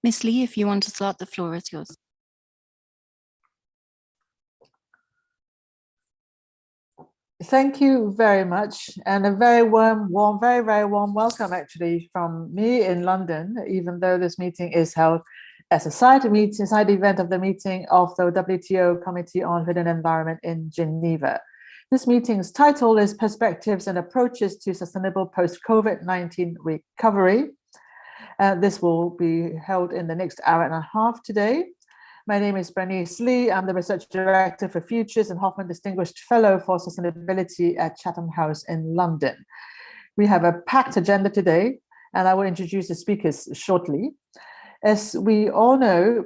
Ms. Lee, if you want to start, the floor is yours. Thank you very much, and a very warm, very warm welcome actually from me in London, even though this meeting is held as a side event of the meeting of the WTO Committee on Food and Environment in Geneva. This meeting's title is Perspectives and Approaches to Sustainable Post-COVID-19 Recovery. This will be held in the next hour and a half today. My name is Bernice Lee. I'm the Research Director for Futures and Hoffman Distinguished Fellow for Sustainability at Chatham House in London. We have a packed agenda today, and I will introduce the speakers shortly. As we all know,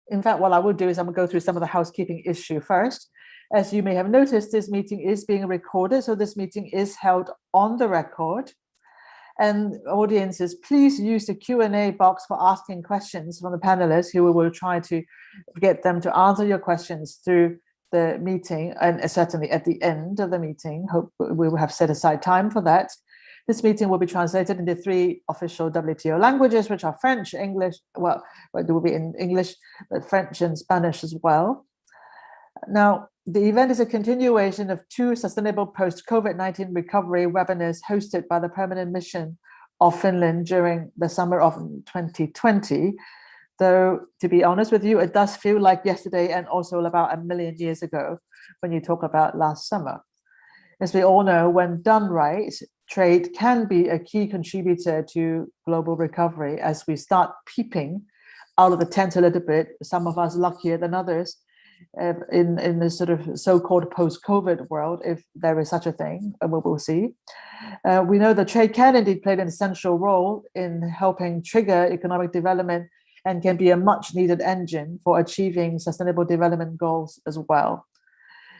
in fact, what I will do is I'm going to go through some of the housekeeping issue first. As you may have noticed, this meeting is being recorded, so this meeting is held on the record. And audiences, please use the Q&A box for asking questions from the panelists, who we will try to get them to answer your questions through the meeting, and certainly at the end of the meeting. Hope we will have set aside time for that. This meeting will be translated into 3 official WTO languages, which are French, English, well, it will be in English, but French and Spanish as well. Now, the event is a continuation of 2 sustainable post-COVID-19 recovery webinars hosted by the Permanent Mission of Finland during the summer of 2020. Though, to be honest with you, it does feel like yesterday and also about 1 million years ago when you talk about last summer. As we all know, when done right, trade can be a key contributor to global recovery as we start peeping out of the tent a little bit, some of us luckier than others, in the sort of so-called post-COVID world, if there is such a thing, and we will see. We know that trade can indeed play an essential role in helping trigger economic development and can be a much needed engine for achieving sustainable development goals as well.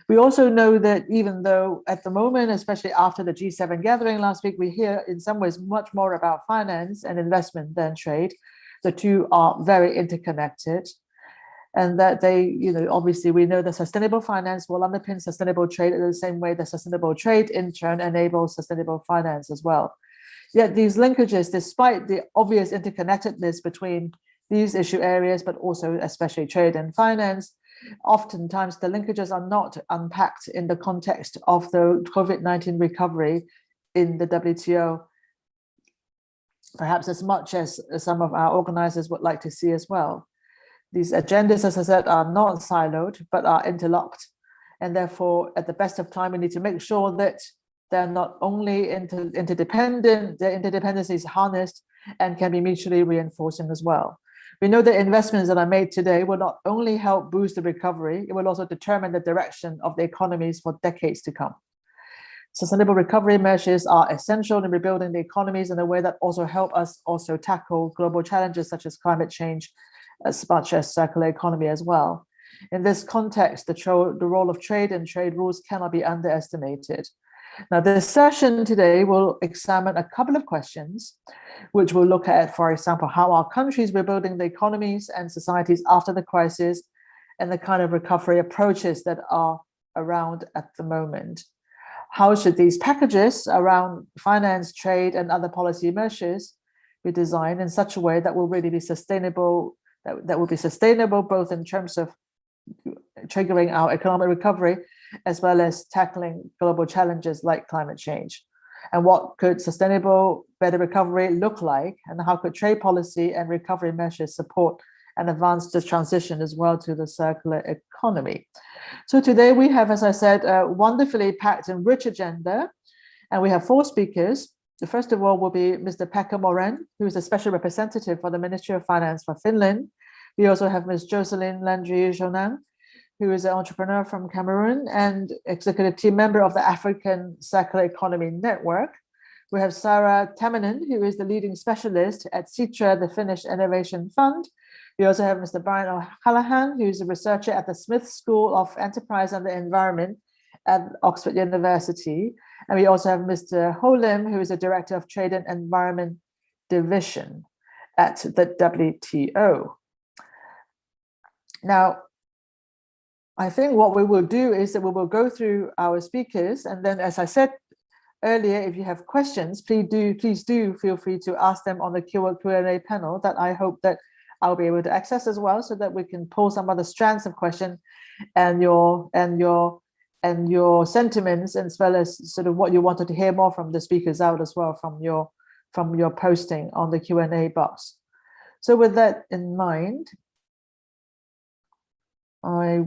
We also know that even though at the moment, especially after the G7 gathering last week, we hear in some ways much more about finance and investment than trade, the two are very interconnected. And that they, obviously we know that sustainable finance will underpin sustainable trade in the same way that sustainable trade in turn enables sustainable finance as well. Yet these linkages, despite the obvious interconnectedness between these issue areas, but also especially trade and finance, oftentimes the linkages are not unpacked in the context of the COVID-19 recovery in the WTO, perhaps as much as some of our organizers would like to see as well. These agendas, as I said, are not siloed, but are interlocked. And therefore, at the best of time, we need to make sure that they're not only interdependent, their interdependence is harnessed and can be mutually reinforcing as well. We know that investments that are made today will not only help boost the recovery, it will also determine the direction of the economies for decades to come. Sustainable recovery measures are essential in rebuilding the economies in a way that also help us also tackle global challenges such as climate change, as much as circular economy as well. In this context, the role of trade and trade rules cannot be underestimated. Now, this session today will examine a couple of questions, which will look at, for example, how are countries rebuilding the economies and societies after the crisis, and the kind of recovery approaches that are around at the moment. How should these packages around finance, trade, and other policy measures be designed in such a way that will really be sustainable, that will be sustainable both in terms of triggering our economic recovery as well as tackling global challenges like climate change? And what could sustainable, better recovery look like? And how could trade policy and recovery measures support and advance the transition as well to the circular economy? So today we have, as I said, a wonderfully packed and rich agenda, and we have 4 speakers. The first of all will be Mr. Pekka Moren, who is a special representative for the Ministry of Finance for Finland. We also have Ms. Jocelyn Landry-Jonan, who is an entrepreneur from Cameroon and executive team member of the African Circular Economy Network. We have Sarah Tamminen, who is the leading specialist at Sitra, the Finnish Innovation Fund. We also have Mr. Brian O'Hallahan, who is a researcher at the Smith School of Enterprise and the Environment at Oxford University. And we also have Mr. Ho Lim, who is the Director of Trade and Environment Division at the WTO. Now, I think what we will do is that we will go through our speakers, and then, as I said, earlier, if you have questions, please do feel free to ask them on the Q&A panel that I hope that I'll be able to access as well, so that we can pull some other strands of question and your sentiments, as well as sort of what you wanted to hear more from the speakers out as well from your posting on the Q&A box. So with that in mind, I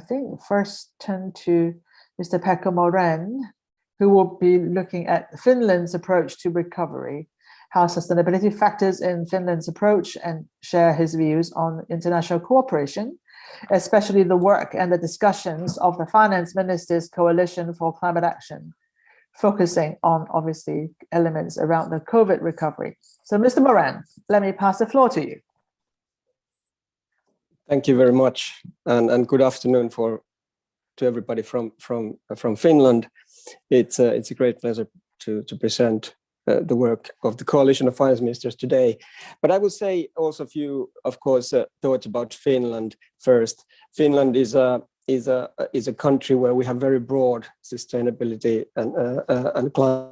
think, first turn to Mr. Pekka Moran, who will be looking at Finland's approach to recovery, how sustainability factors in Finland's approach, and share his views on international cooperation, especially the work and the discussions of the Finance Ministers' Coalition for Climate Action, focusing on, obviously, elements around the COVID recovery. So, Mr. Moran, let me pass the floor to you. Thank you very much, and good afternoon to everybody from Finland. It's a great pleasure to present the work of the Coalition of Finance Ministers today. But I will say also a few, of course, thoughts about Finland first. Finland is a country where we have very broad sustainability and climate.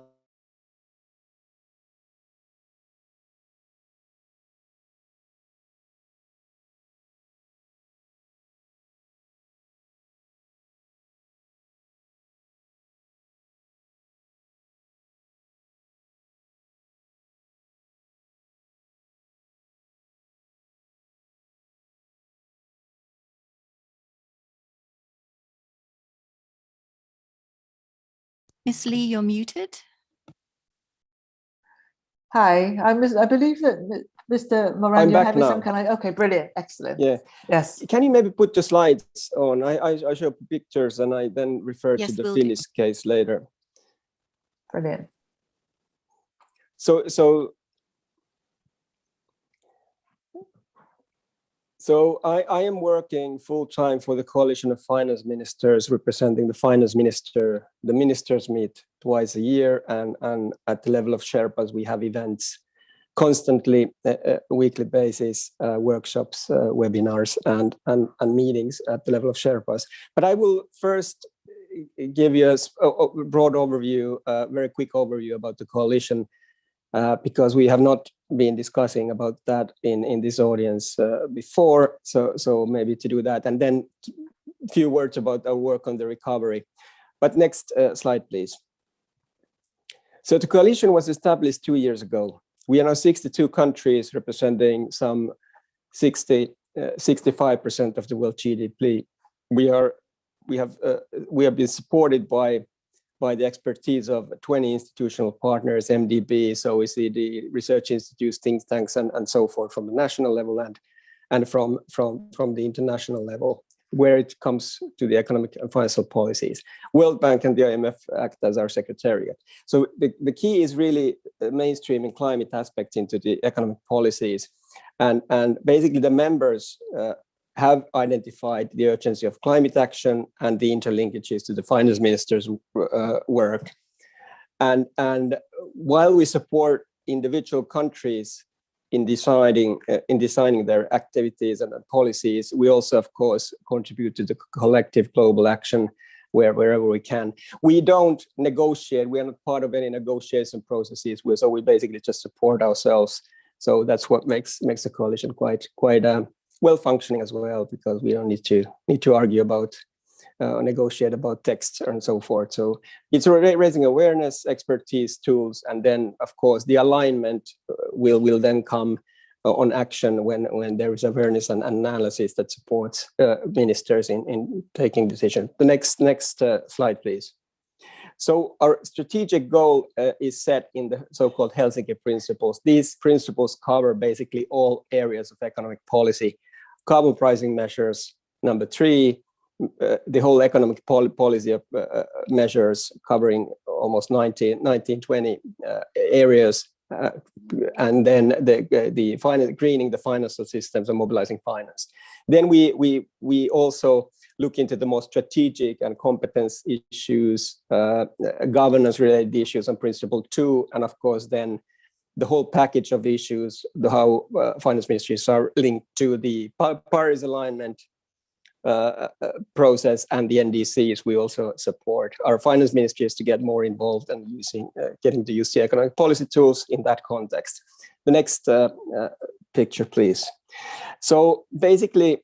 Miss Lee, you're muted. Hi, I believe that Mr. Moran, you're having some kind of, okay, brilliant, excellent. Yeah. Yes. Can you maybe put the slides on? I show pictures and I then refer to the Finnish case later. Brilliant. So I am working full-time for the Coalition of Finance Ministers, representing the finance minister. The ministers meet twice a year, and at the level of Sherpas, we have events constantly, weekly basis, workshops, webinars, and meetings at the level of Sherpas. But I will first give you a broad overview, a very quick overview about the coalition, because we have not been discussing about that in this audience before, so maybe to do that, and then a few words about our work on the recovery. But next slide, please. So the coalition was established 2 years ago. We are now 62 countries representing some 65% of the world GDP. We have been supported by the expertise of 20 institutional partners, MDBs, OECD, research institutes, think tanks, and so forth, from the national level and from the international level, where it comes to the economic and financial policies. World Bank and the IMF act as our secretariat. So the key is really mainstreaming climate aspects into the economic policies. And basically the members have identified the urgency of climate action and the interlinkages to the finance ministers' work. And while we support individual countries in deciding their activities and policies, we also, of course, contribute to the collective global action wherever we can. We don't negotiate. We are not part of any negotiation processes. So we basically just support ourselves. So that's what makes the coalition quite well functioning as well, because we don't need to argue about negotiate about texts and so forth. So it's raising awareness, expertise, tools, and then of course the alignment will then come on action when there is awareness and analysis that supports ministers in taking decisions. The next slide, please. So our strategic goal is set in the so-called Helsinki principles. These principles cover basically all areas of economic policy. Carbon pricing measures, number 3, the whole economic policy of measures covering almost 19-20 areas, and then the finance, greening the financial systems and mobilizing finance. Then we also look into the more strategic and competence issues, governance-related issues on principle 2, and of course then the whole package of issues, how finance ministries are linked to the Paris alignment, process, and the NDCs we also support. Our finance ministry is to get more involved and getting to use the economic policy tools in that context. The next picture, please. So basically,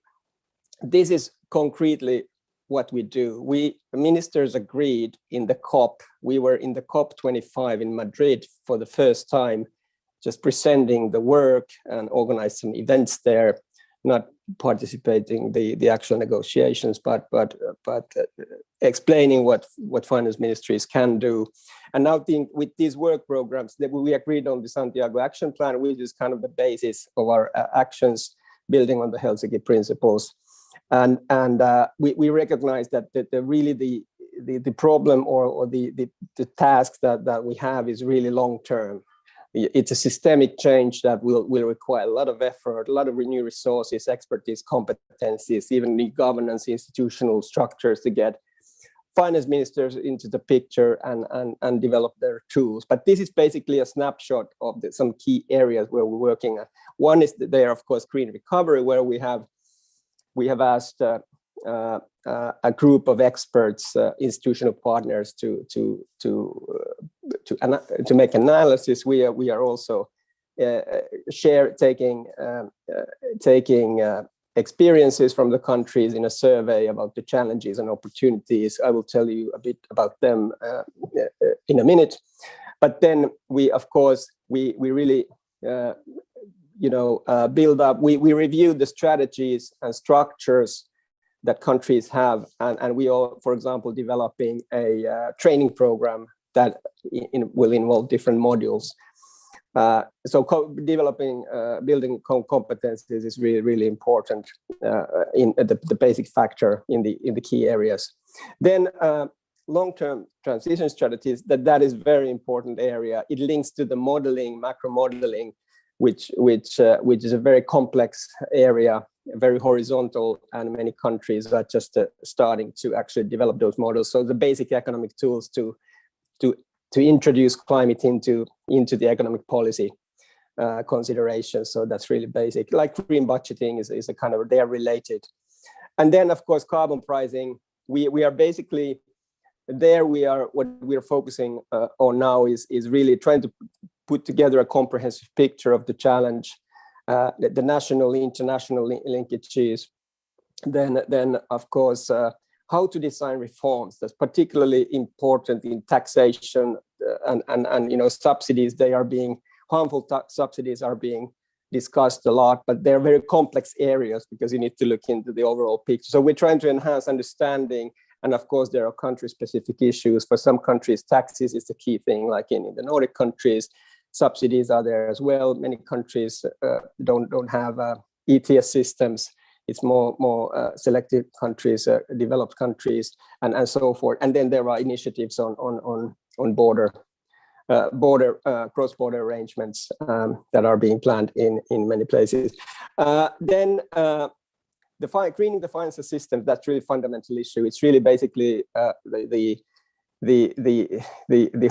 this is concretely what we do. We ministers agreed in the COP. We were in the COP25 in Madrid for the first time, just presenting the work and organized some events there, not participating the actual negotiations, but explaining what finance ministries can do. And now with these work programs that we agreed on the Santiago Action Plan, which is kind of the basis of our actions, building on the Helsinki principles. And we recognize that the problem or the task that we have is really long term. It's a systemic change that will require a lot of effort, a lot of new resources, expertise, competencies, even new governance, institutional structures to get finance ministers into the picture and develop their tools. But this is basically a snapshot of some key areas where we're working at. One is there, of course, green recovery, where we have asked a group of experts, institutional partners, to make analysis. We are also taking experiences from the countries in a survey about the challenges and opportunities. I will tell you a bit about them in a minute. But then we, of course, we really build up. We review the strategies and structures that countries have, and we are, for example, developing a training program that will involve different modules. So building competencies is really important in the basic factor in the key areas. Then long-term transition strategies, that is very important area. It links to the modeling, macro modeling, which is a very complex area, very horizontal, and many countries are just starting to actually develop those models. So the basic economic tools to introduce climate into the economic policy considerations. So that's really basic. Like green budgeting is a kind of, they are related. And then, of course, carbon pricing. We are basically there. What we are focusing on now is really trying to put together a comprehensive picture of the challenge, the national, international linkages. Then of course, how to design reforms. That's particularly important in taxation and subsidies. Harmful subsidies are being discussed a lot, but they're very complex areas because you need to look into the overall picture. So we're trying to enhance understanding. And of course, there are country-specific issues. For some countries, taxes is the key thing, like in the Nordic countries. Subsidies are there as well. Many countries don't have ETS systems. It's more selected countries, developed countries, and so forth. And then there are initiatives on border cross-border arrangements that are being planned in many places. Then greening the financial system, that's really a fundamental issue. It's really basically the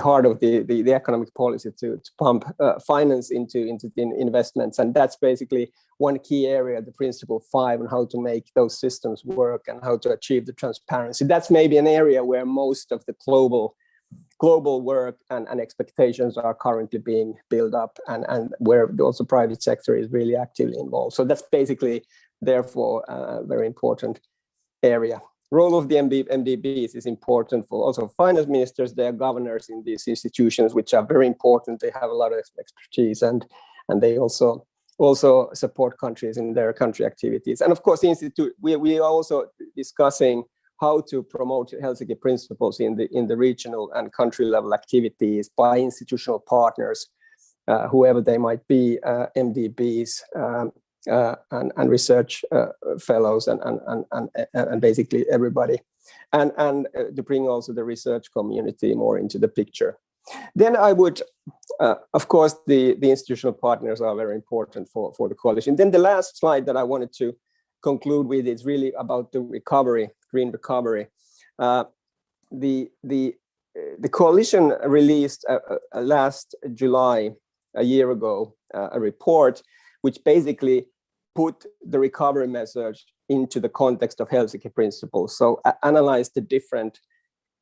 heart of the economic policy to pump finance into investments, and that's basically one key area, the principle 5, on how to make those systems work and how to achieve the transparency. That's maybe an area where most of the global work and expectations are currently being built up, and where also private sector is really actively involved. So that's basically, therefore, a very important area. Role of the MDBs is important for also finance ministers. They are governors in these institutions, which are very important. They have a lot of expertise, and they also support countries in their country activities. And of course, the institute, we are also discussing how to promote Helsinki principles in the regional and country level activities by institutional partners, whoever they might be, MDBs, and research fellows and basically everybody, and to bring also the research community more into the picture. Then I would, of course, the institutional partners are very important for the coalition. Then the last slide that I wanted to conclude with is really about the recovery, green recovery. The coalition released last July, a year ago, a report which basically put the recovery into the context of Helsinki principles. So analyze the different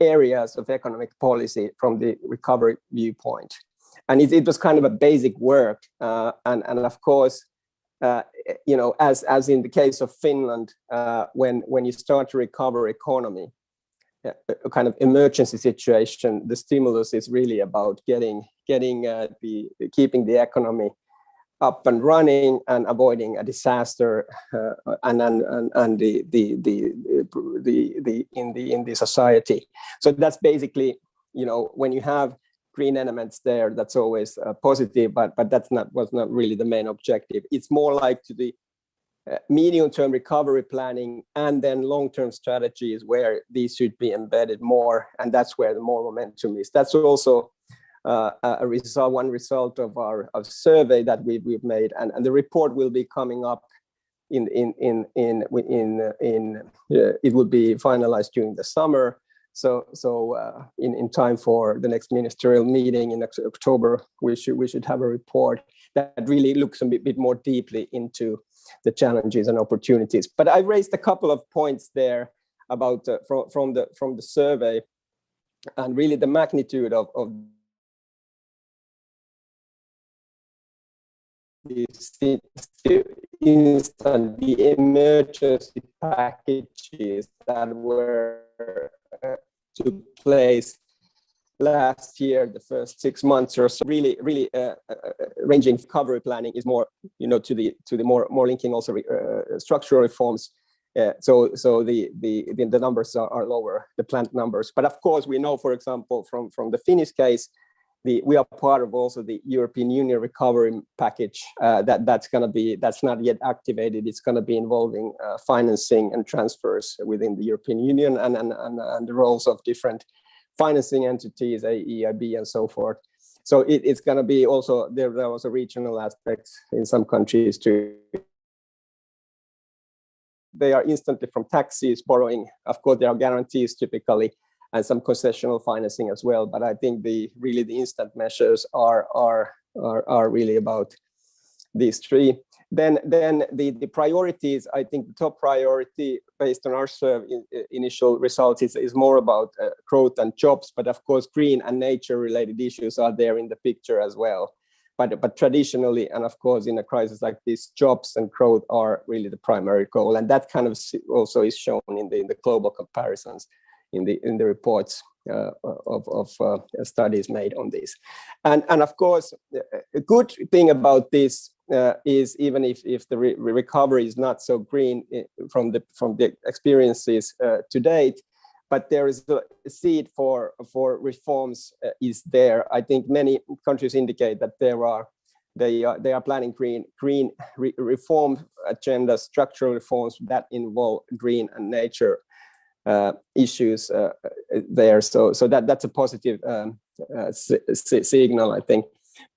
areas of economic policy from the recovery viewpoint. And it was kind of a basic work. And of course, as in the case of Finland, when you start to recover economy, a kind of emergency situation, the stimulus is really about keeping the economy up and running and avoiding a disaster in the society. So that's basically, when you have green elements there, that's always positive, but was not really the main objective. It's more like to the medium-term recovery planning and then long-term strategies where these should be embedded more, and that's where the more momentum is. That's also one result of our survey that we've made, and the report will be coming up it will be finalized during the summer. So in time for the next ministerial meeting in October, we should have a report that really looks a bit more deeply into the challenges and opportunities. But I raised a couple of points there about from the survey, and really the magnitude of the emergency packages that took place last year, the first 6 months or so, really ranging recovery planning is more, to the more linking also structural reforms. So the numbers are lower, the planned numbers. But of course, we know, for example, from the Finnish case, we are part of also the European Union recovery package that's not yet activated. It's going to be involving financing and transfers within the European Union and the roles of different financing entities, EIB and so forth. So it's going to be also, there was a regional aspect in some countries too. They are instantly from taxes, borrowing. Of course, there are guarantees typically, and some concessional financing as well. But I think the instant measures are really about these three. Then the priorities, I think the top priority based on our initial results is more about growth and jobs. But of course, green and nature related issues are there in the picture as well. But traditionally, and of course, in a crisis like this, jobs and growth are really the primary goal. And that kind of also is shown in the global comparisons in the reports of studies made on this. And of course, a good thing about this is, even if the recovery is not so green from the experiences to date, but there is a seed for reforms is there. I think many countries indicate that they are planning green reform agendas, structural reforms that involve green and nature issues there. So that's a positive signal, I think.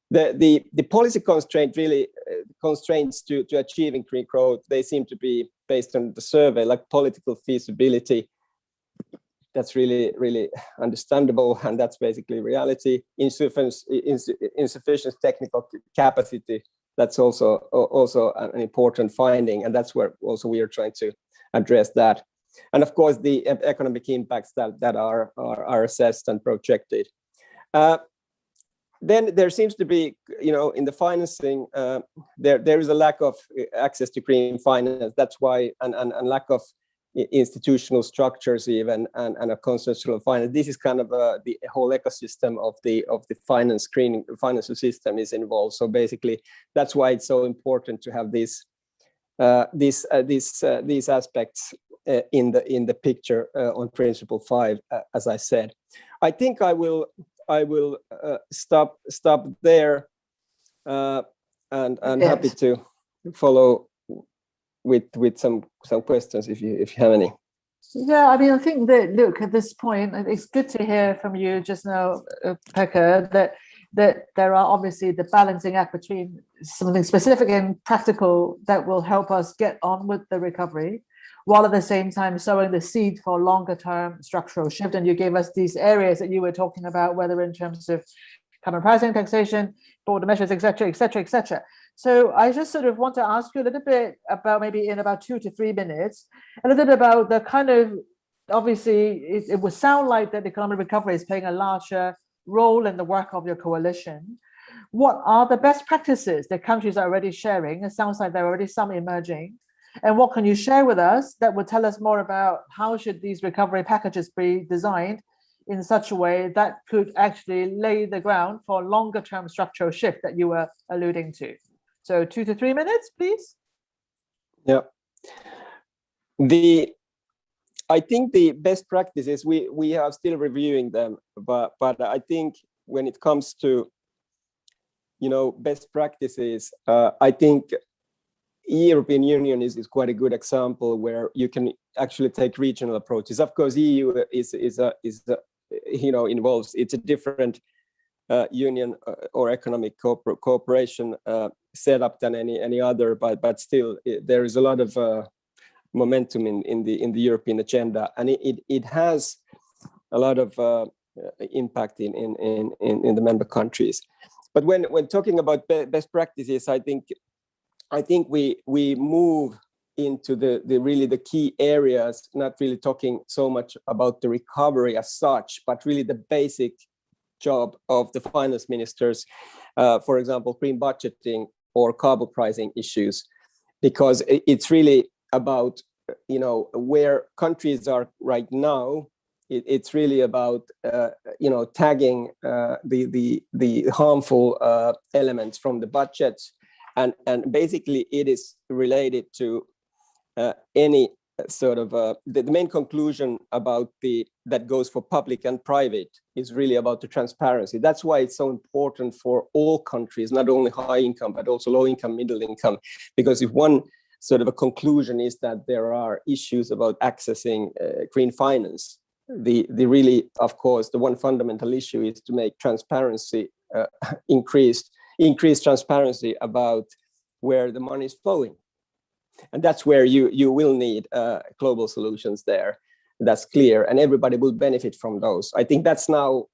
The policy constraints to achieving green growth, they seem to be based on the survey, like political feasibility. That's really understandable, and that's basically reality. Insufficient technical capacity, that's also an important finding, and that's where also we are trying to address that. And of course, the economic impacts that are assessed and projected. Then there seems to be, in the financing, there is a lack of access to green finance. That's why, and lack of institutional structures even, and a consensual finance. This is kind of the whole ecosystem of the finance screening, financial system is involved. So basically, that's why it's so important to have these aspects in the picture on principle 5, as I said. I think I will stop there, and I'm happy to follow with some questions if you have any. Yeah, I mean, I think that, look, at this point, it's good to hear from you just now, Pekka, that there are obviously the balancing act between something specific and practical that will help us get on with the recovery, while at the same time sowing the seed for longer term structural shift. And you gave us these areas that you were talking about, whether in terms of carbon pricing, taxation, border measures, etc., etc., etc. So I just sort of want to ask you a little bit about, maybe in about 2 to 3 minutes, a little bit about the kind of, obviously, it would sound like that economic recovery is playing a larger role in the work of your coalition. What are the best practices that countries are already sharing? It sounds like there are already some emerging. And what can you share with us that would tell us more about how should these recovery packages be designed in such a way that could actually lay the ground for longer term structural shift that you were alluding to? So 2 to 3 minutes, please. Yeah. I think the best practices, we are still reviewing them, but I think when it comes to, best practices, I think European Union is quite a good example where you can actually take regional approaches. Of course, EU is involves, it's a different union or economic cooperation setup than any other, but still there is a lot of momentum in the European agenda, and it has a lot of impact in the member countries. But when talking about best practices, I think we move into the key areas, not really talking so much about the recovery as such, but really the basic job of the finance ministers, for example, green budgeting or carbon pricing issues, because it's really about, where countries are right now. It's really about, tagging the harmful elements from the budget. And basically it is related to any sort of the main conclusion about that goes for public and private is really about the transparency. That's why it's so important for all countries, not only high income, but also low income, middle income, because if one sort of a conclusion is that there are issues about accessing green finance, the really, of course, the one fundamental issue is to make transparency increase transparency about where the money is flowing. And that's where you will need global solutions there. That's clear, and everybody will benefit from those. I think that's now,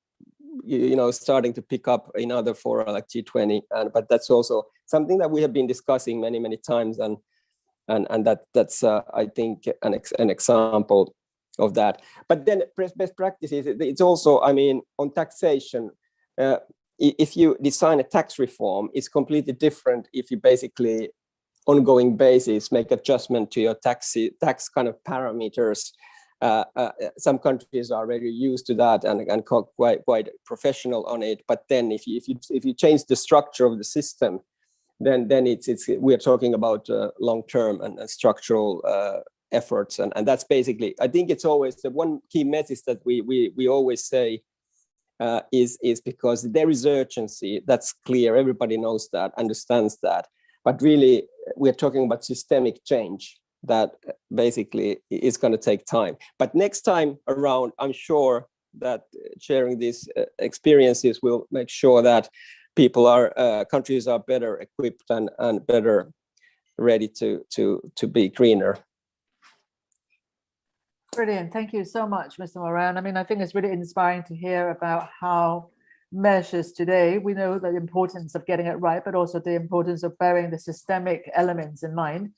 starting to pick up in other fora like G20, but that's also something that we have been discussing many times, and that's I think an example of that. But then best practices, it's also, on taxation. If you design a tax reform, it's completely different if you basically ongoing basis make adjustment to your tax kind of parameters. Some countries are already used to that and quite professional on it. But then if you change the structure of the system, then we're talking about long-term and structural efforts, and that's basically, I think it's always the one key message that we always say. Is because there is urgency. That's clear. Everybody knows that, understands that. But really, we're talking about systemic change that basically is going to take time. But next time around, I'm sure that sharing these experiences will make sure that countries are better equipped and better ready to be greener. Brilliant. Thank you so much, Mr. Moran. I think it's really inspiring to hear about how measures today, we know the importance of getting it right, but also the importance of bearing the systemic elements in mind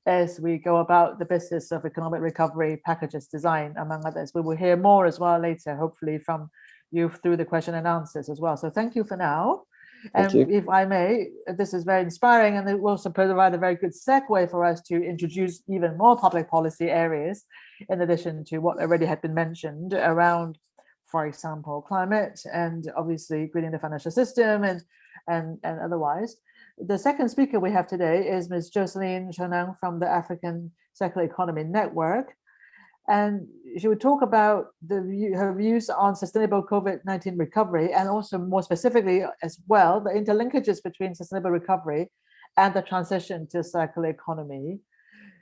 as we go about the business of economic recovery packages design, among others. We will hear more as well later, hopefully from you through the question and answers as well. So thank you for now. And if I may, this is very inspiring, and it will also provide a very good segue for us to introduce even more public policy areas, in addition to what already had been mentioned around, for example, climate and obviously greening the financial system and otherwise. The second speaker we have today is Ms. Jocelyn Chenang from the African Circular Economy Network. And she would talk about her views on sustainable COVID-19 recovery, and also more specifically as well, the interlinkages between sustainable recovery and the transition to circular economy,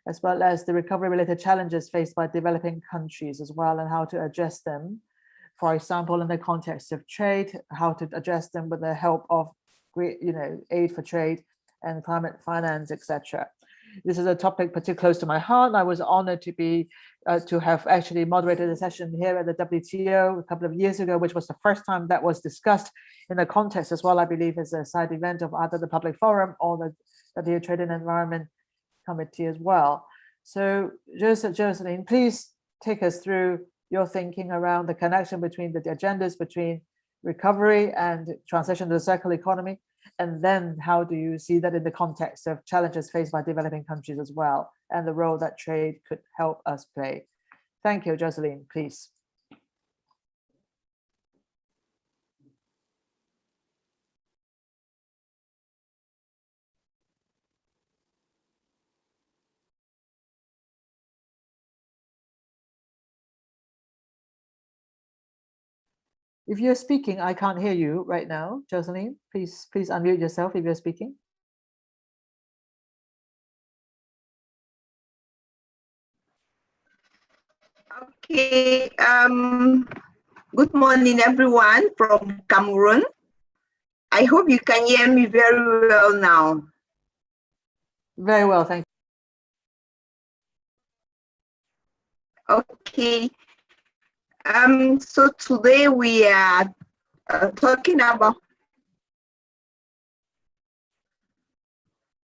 as well as the recovery-related challenges faced by developing countries as well, and how to address them. For example, in the context of trade, how to address them with the help of aid for trade and climate finance, etc. This is a topic particularly close to my heart. I was honored to have actually moderated a session here at the WTO a couple of years ago, which was the first time that was discussed in a context as well, I believe, as a side event of either the Public Forum or the WTO Trade and Environment Committee as well. So Jocelyn, please take us through your thinking around the connection between the agendas between recovery and transition to the circular economy, and then how do you see that in the context of challenges faced by developing countries as well, and the role that trade could help us play. Thank you, Jocelyn, please. If you're speaking, I can't hear you right now, Jocelyn. Please unmute yourself if you're speaking. Okay. Good morning, everyone from Cameroon. I hope you can hear me very well now. Very well, thank you. Okay. So today we are talking about.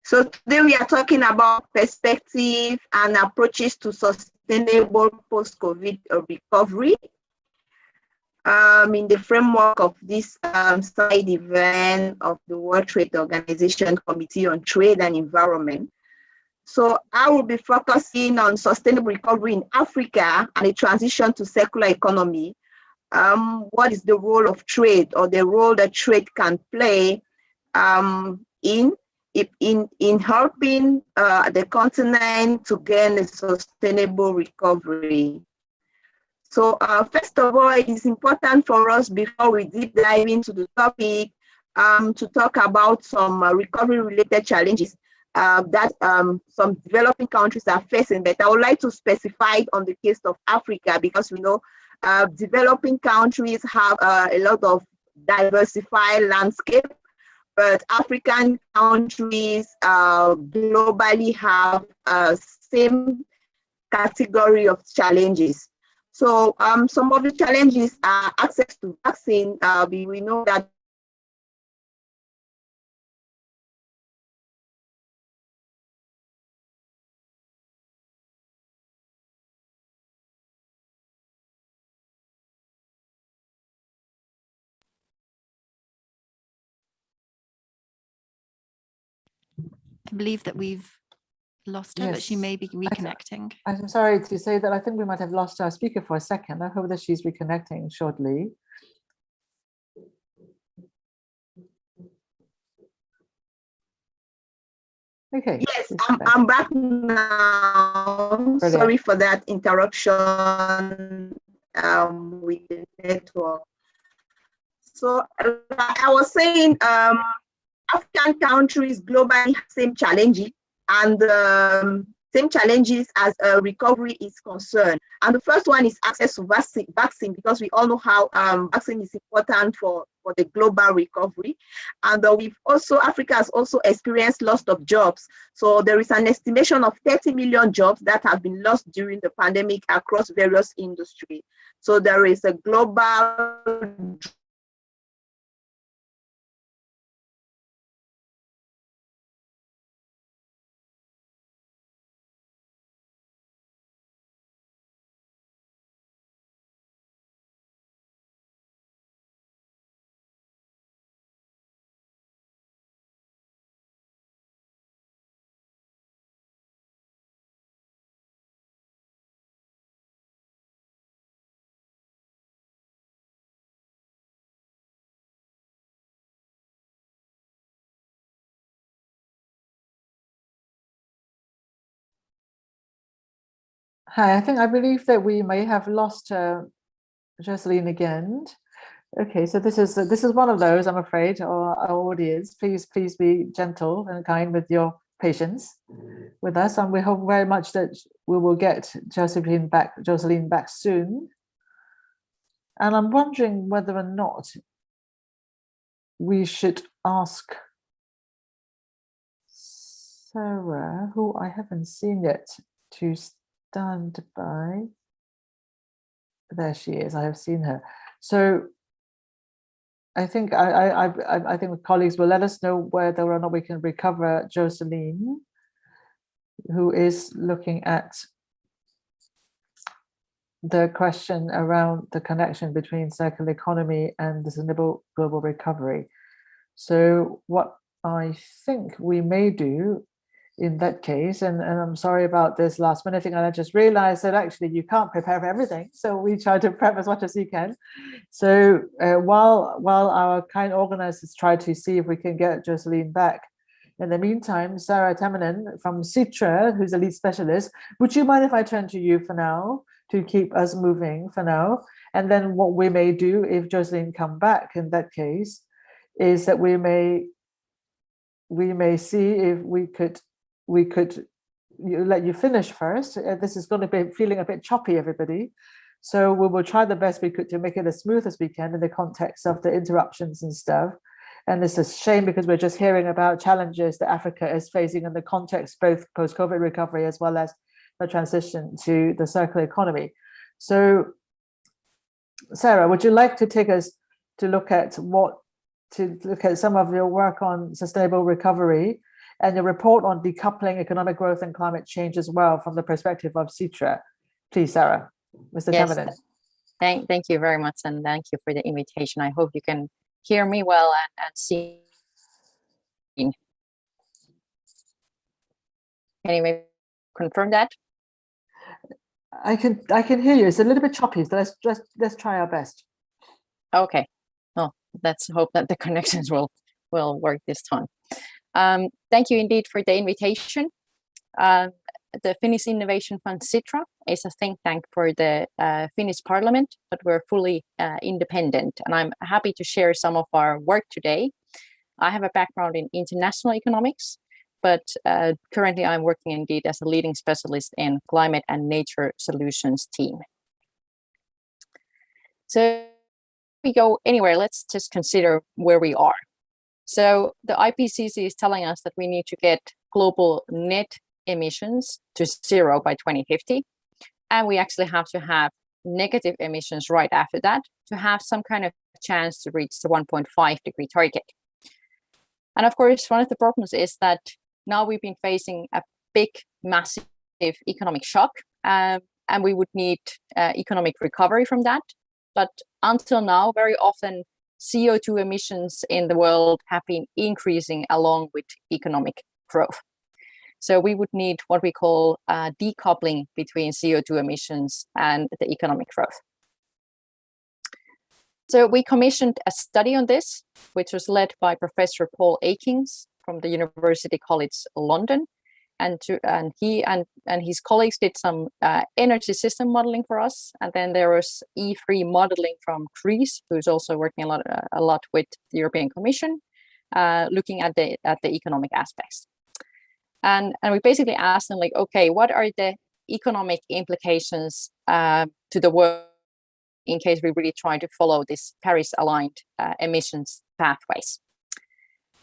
So today we are talking about perspective and approaches to sustainable post-COVID recovery. In the framework of this side event of the World Trade Organization Committee on Trade and Environment. So I will be focusing on sustainable recovery in Africa and a transition to circular economy. What is the role of trade, or the role that trade can play in helping the continent to gain a sustainable recovery? So first of all, it is important for us, before we deep dive into the topic, to talk about some recovery-related challenges that some developing countries are facing. But I would like to specify it on the case of Africa, because we know developing countries have a lot of diversified landscape, but African countries globally have same category of challenges. So some of the challenges are access to vaccine. We know that I believe that we've lost her, but she Yes. may be reconnecting. I'm sorry to say that I think we might have lost our speaker for a second. I hope that she's reconnecting shortly. Okay. yes, I'm back now. Brilliant. Sorry for that interruption with the network. So I was saying African countries globally have same challenges, and same challenges as recovery is concerned. And the first one is access to vaccine, because we all know how vaccine is important for the global recovery. And Africa has also experienced loss of jobs. So there is an estimation of 30 million jobs that have been lost during the pandemic across various industries. So there is a global Hi, I believe that we may have lost Jocelyn again. Okay, so this is one of those, I'm afraid, our audience. Please be gentle and kind with your patience with us, and we hope very much that we will get Jocelyn back soon. And I'm wondering whether or not we should ask Sarah, who I haven't seen yet, to stand by. There she is. I have seen her. So I think I think the colleagues will let us know whether or not we can recover Jocelyn, who is looking at the question around the connection between circular economy and the sustainable global recovery. So what I think we may do in that case, and I'm sorry about this last minute thing, and I just realized that actually you can't prepare for everything. So we try to prep as much as you can. So while our kind organizers try to see if we can get Jocelyn back, in the meantime, Sarah Tamanen from Citra, who's a lead specialist, would you mind if I turn to you for now to keep us moving for now? And then what we may do if Jocelyn come back in that case is that we may see if we could let you finish first. This is going to be feeling a bit choppy, everybody. So we will try the best we could to make it as smooth as we can in the context of the interruptions and stuff. And it's a shame because we're just hearing about challenges that Africa is facing in the context, both post-COVID recovery as well as the transition to the circular economy. So Sarah, would you like to take us to look at some of your work on sustainable recovery and your report on decoupling economic growth and climate change as well from the perspective of Citra? Please, Sarah. Mr. Yes, Tamanen. thank you very much, and thank you for the invitation. I hope you can hear me well and see. Can you maybe confirm that? I can hear you. It's a little bit choppy, so let's try our best. Okay. Well, let's hope that the connections will work this time. Thank you indeed for the invitation. The Finnish Innovation Fund Citra is a think tank for the Finnish Parliament, but we're fully independent, and I'm happy to share some of our work today. I have a background in international economics, but currently I'm working indeed as a leading specialist in climate and nature solutions team. So if we go anywhere, let's just consider where we are. So the IPCC is telling us that we need to get global net emissions to zero by 2050. And we actually have to have negative emissions right after that to have some kind of chance to reach the 1.5 degree target. And of course, one of the problems is that now we've been facing a big, massive economic shock, and we would need economic recovery from that. But until now, very often CO2 emissions in the world have been increasing along with economic growth. So we would need what we call decoupling between CO2 emissions and the economic growth. So we commissioned a study on this, which was led by Professor Paul Akins from the University College London. And he and his colleagues did some energy system modeling for us. And then there was E3 modeling from Greece, who's also working a lot with the European Commission, looking at the economic aspects. And we basically asked them, like, okay, what are the economic implications to the world in case we really try to follow this Paris-aligned emissions pathways?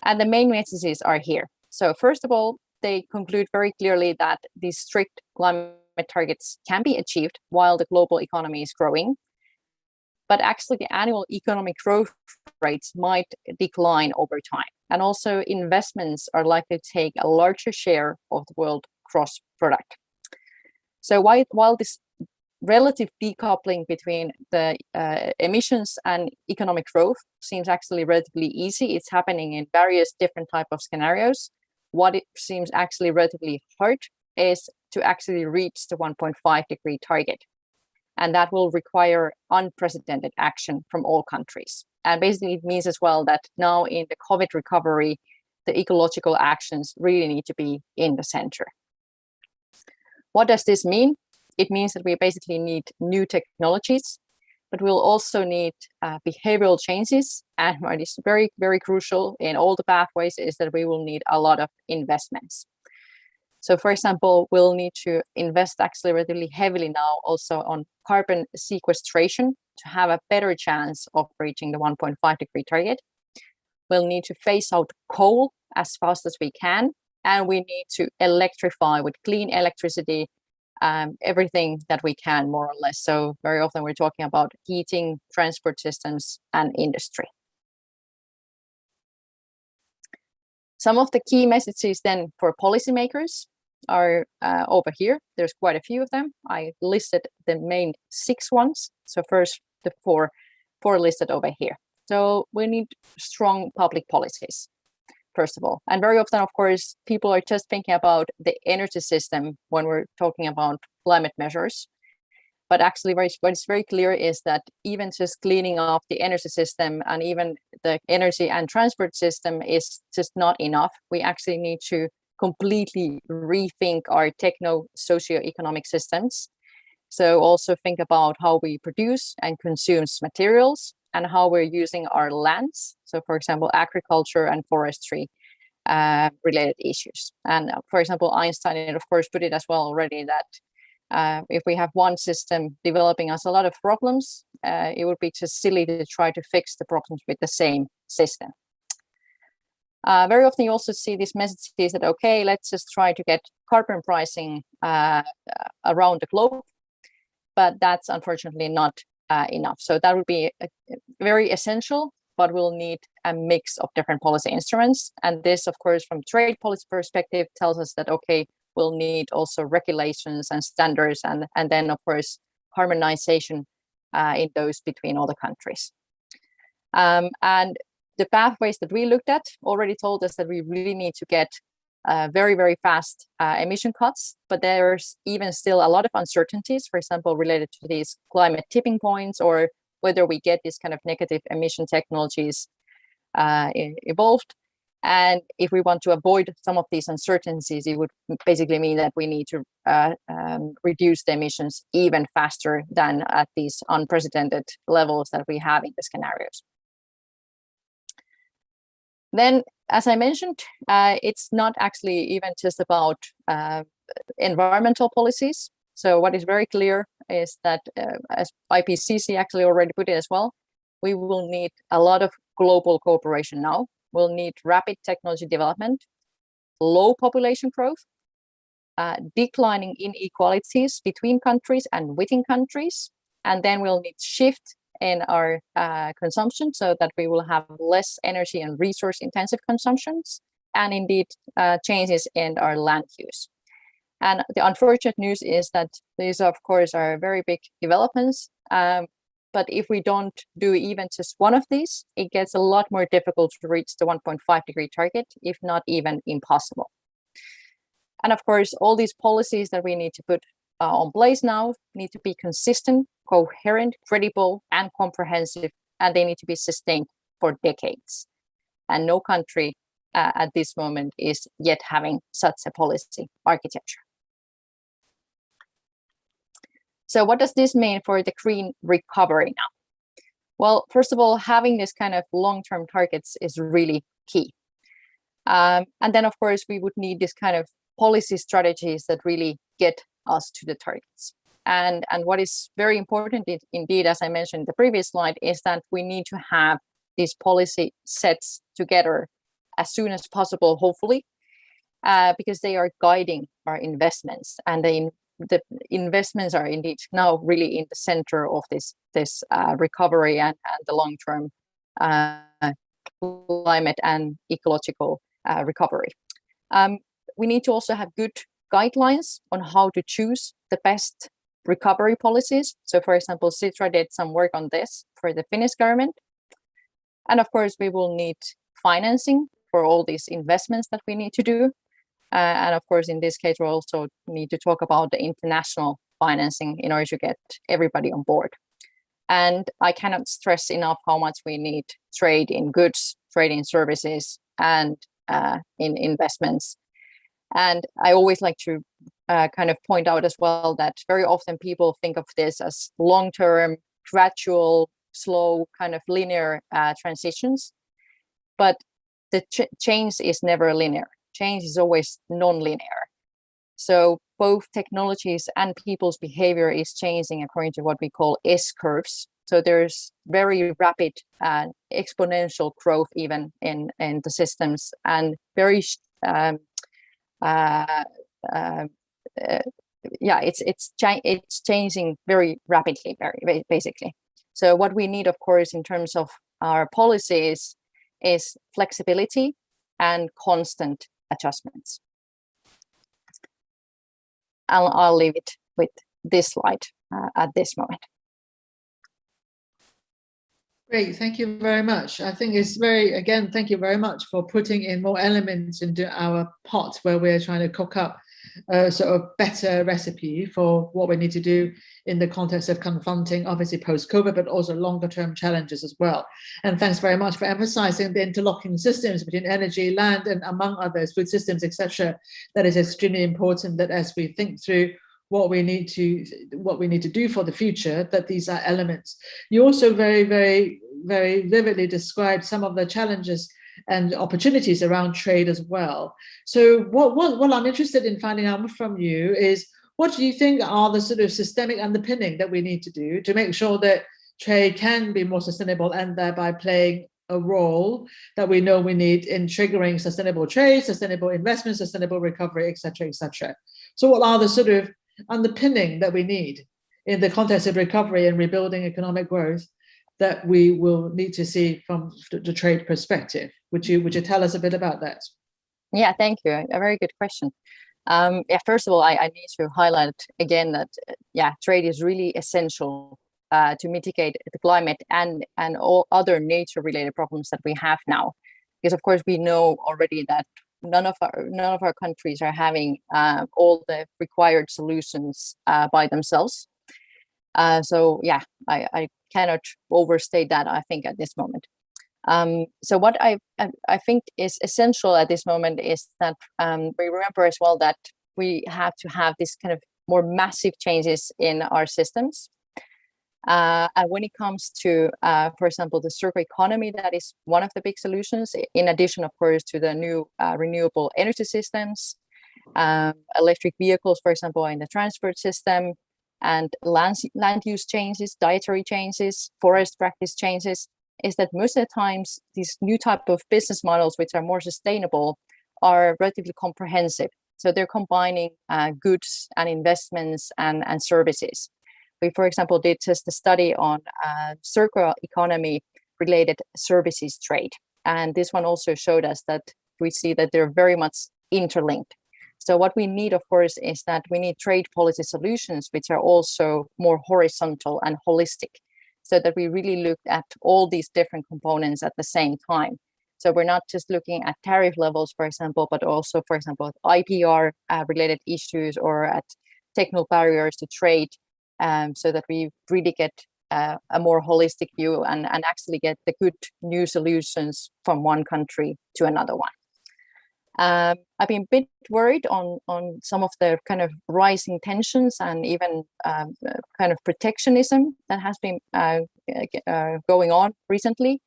And the main messages are here. So first of all, they conclude very clearly that these strict climate targets can be achieved while the global economy is growing. But actually the annual economic growth rates might decline over time. And also investments are likely to take a larger share of the world gross product. So while this relative decoupling between the emissions and economic growth seems actually relatively easy, it's happening in various different types of scenarios. What it seems actually relatively hard is to actually reach the 1.5 degree target. And that will require unprecedented action from all countries. And basically it means as well that now in the COVID recovery, the ecological actions really need to be in the center. What does this mean? It means that we basically need new technologies, but we'll also need behavioral changes. And what is very, very crucial in all the pathways is that we will need a lot of investments. So for example, we'll need to invest actually relatively heavily now also on carbon sequestration to have a better chance of reaching the 1.5 degree target. We'll need to phase out coal as fast as we can and we need to electrify with clean electricity everything that we can, more or less. So very often we're talking about heating, transport systems, and industry. Some of the key messages then for policymakers are over here. There's quite a few of them. I listed the main 6 ones. So first, the four listed over here. So we need strong public policies, first of all. And very often, of course, people are just thinking about the energy system when we're talking about climate measures. But actually, what is very clear is that even just cleaning up the energy system and even the energy and transport system is just not enough. We actually need to completely rethink our techno-socio-economic systems. So also think about how we produce and consume materials and how we're using our lands. So for example, agriculture and forestry related issues. And for example, Einstein, of course, put it as well already that if we have one system developing us a lot of problems, it would be just silly to try to fix the problems with the same system. Very often you also see these messages that, okay, let's just try to get carbon pricing around the globe, but that's unfortunately not enough. So that would be very essential, but we'll need a mix of different policy instruments. And this, of course, from trade policy perspective, tells us that, okay, we'll need also regulations and standards, and then, of course, harmonization in those between all the countries. And the pathways that we looked at already told us that we really need to get very, very fast emission cuts, but there's even still a lot of uncertainties, for example, related to these climate tipping points or whether we get these kind of negative emission technologies evolved. And if we want to avoid some of these uncertainties, it would basically mean that we need to reduce the emissions even faster than at these unprecedented levels that we have in the scenarios. Then, as I mentioned, it's not actually even just about environmental policies. So what is very clear is that, as IPCC actually already put it as well, we will need a lot of global cooperation now. We'll need rapid technology development, low population growth, declining inequalities between countries and within countries, and then we'll need shift in our consumption so that we will have less energy and resource intensive consumptions, and indeed changes in our land use. And the unfortunate news is that these, of course, are very big developments. But if we don't do even just one of these, it gets a lot more difficult to reach the 1.5 degree target, if not even impossible. And of course, all these policies that we need to put on place now need to be consistent, coherent, credible, and comprehensive, and they need to be sustained for decades. And no country at this moment is yet having such a policy architecture. So what does this mean for the green recovery now? Well, first of all, having this kind of long-term targets is really key. And then, of course, we would need this kind of policy strategies that really get us to the targets. And what is very important indeed, as I mentioned in the previous slide, is that we need to have these policy sets together as soon as possible, hopefully, because they are guiding our investments, and the investments are indeed now really in the center of this recovery and the long-term climate and ecological recovery. We need to also have good guidelines on how to choose the best recovery policies. So, for example, Sitra did some work on this for the Finnish government. And of course, we will need financing for all these investments that we need to do. And of course, in this case, we also need to talk about the international financing in order to get everybody on board. And I cannot stress enough how much we need trade in goods, trade in services, and in investments. And I always like to kind of point out as well that very often people think of this as long-term, gradual, slow, kind of linear transitions. But the change is never linear. Change is always non-linear. So both technologies and people's behavior is changing according to what we call S-curves. So there's very rapid exponential growth even in the systems, and very yeah, it's changing very rapidly, basically. So what we need, of course, in terms of our policies is flexibility and constant adjustments. I'll leave it with this slide at this moment. Great, thank you very much. I think it's again, thank you very much for putting in more elements into our pot where we're trying to cook up a sort of better recipe for what we need to do in the context of confronting obviously post-COVID, but also longer term challenges as well. And thanks very much for emphasizing the interlocking systems between energy, land, and among others, food systems, etc. That is extremely important, that as we think through what we need to do for the future, that these are elements. You also very, very, very vividly described some of the challenges and opportunities around trade as well. So what I'm interested in finding out from you is, what do you think are the sort of systemic underpinning that we need to do to make sure that trade can be more sustainable, and thereby playing a role that we know we need in triggering sustainable trade, sustainable investment, sustainable recovery, etc., etc. So what are the sort of underpinning that we need in the context of recovery and rebuilding economic growth that we will need to see from the trade perspective? Would you tell us a bit about that? Yeah, thank you. A very good question. Yeah, first of all, I need to highlight again that trade is really essential to mitigate the climate and all other nature-related problems that we have now. Because of course we know already that none of our countries are having all the required solutions by themselves. So yeah, I cannot overstate that, I think, at this moment. So what I think is essential at this moment is that we remember as well that we have to have this kind of more massive changes in our systems. And when it comes to, for example, the circular economy, that is one of the big solutions, in addition, of course, to the new renewable energy systems, electric vehicles, for example, in the transport system, and land use changes, dietary changes, forest practice changes, is that most of the times these new type of business models, which are more sustainable, are relatively comprehensive. So they're combining goods and investments and services. We, for example, did just a study on circular economy related services trade. And this one also showed us that we see that they're very much interlinked. So what we need, of course, is that we need trade policy solutions, which are also more horizontal and holistic, so that we really look at all these different components at the same time. So we're not just looking at tariff levels, for example, but also, for example, IPR related issues, or at technical barriers to trade, so that we really get a more holistic view and actually get the good new solutions from one country to another one. I've been a bit worried on some of the kind of rising tensions and even kind of protectionism that has been going on recently.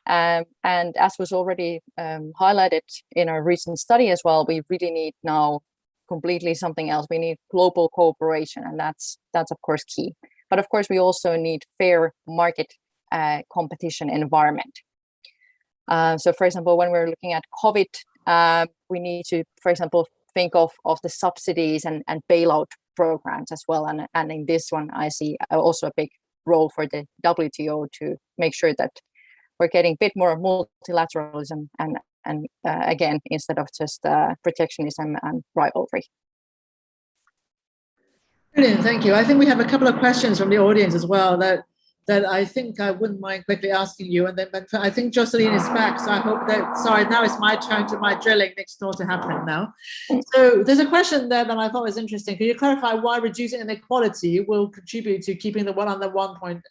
And as was already highlighted in our recent study as well, we really need now completely something else. We need global cooperation, and that's of course key. But of course, we also need fair market competition environment. So for example, when we're looking at COVID, we need to, for example, think of the subsidies and bailout programs as well. And in this one, I see also a big role for the WTO to make sure that we're getting a bit more multilateralism and again, instead of just protectionism and rivalry. Brilliant, thank you. I think we have a couple of questions from the audience as well that I think I wouldn't mind quickly asking you. And then I think Jocelyn is back, so I hope that, sorry, now it's my turn to my drilling next door to happen now. So there's a question there that I thought was interesting. Can you clarify why reducing inequality will contribute to keeping the 1 under 1 point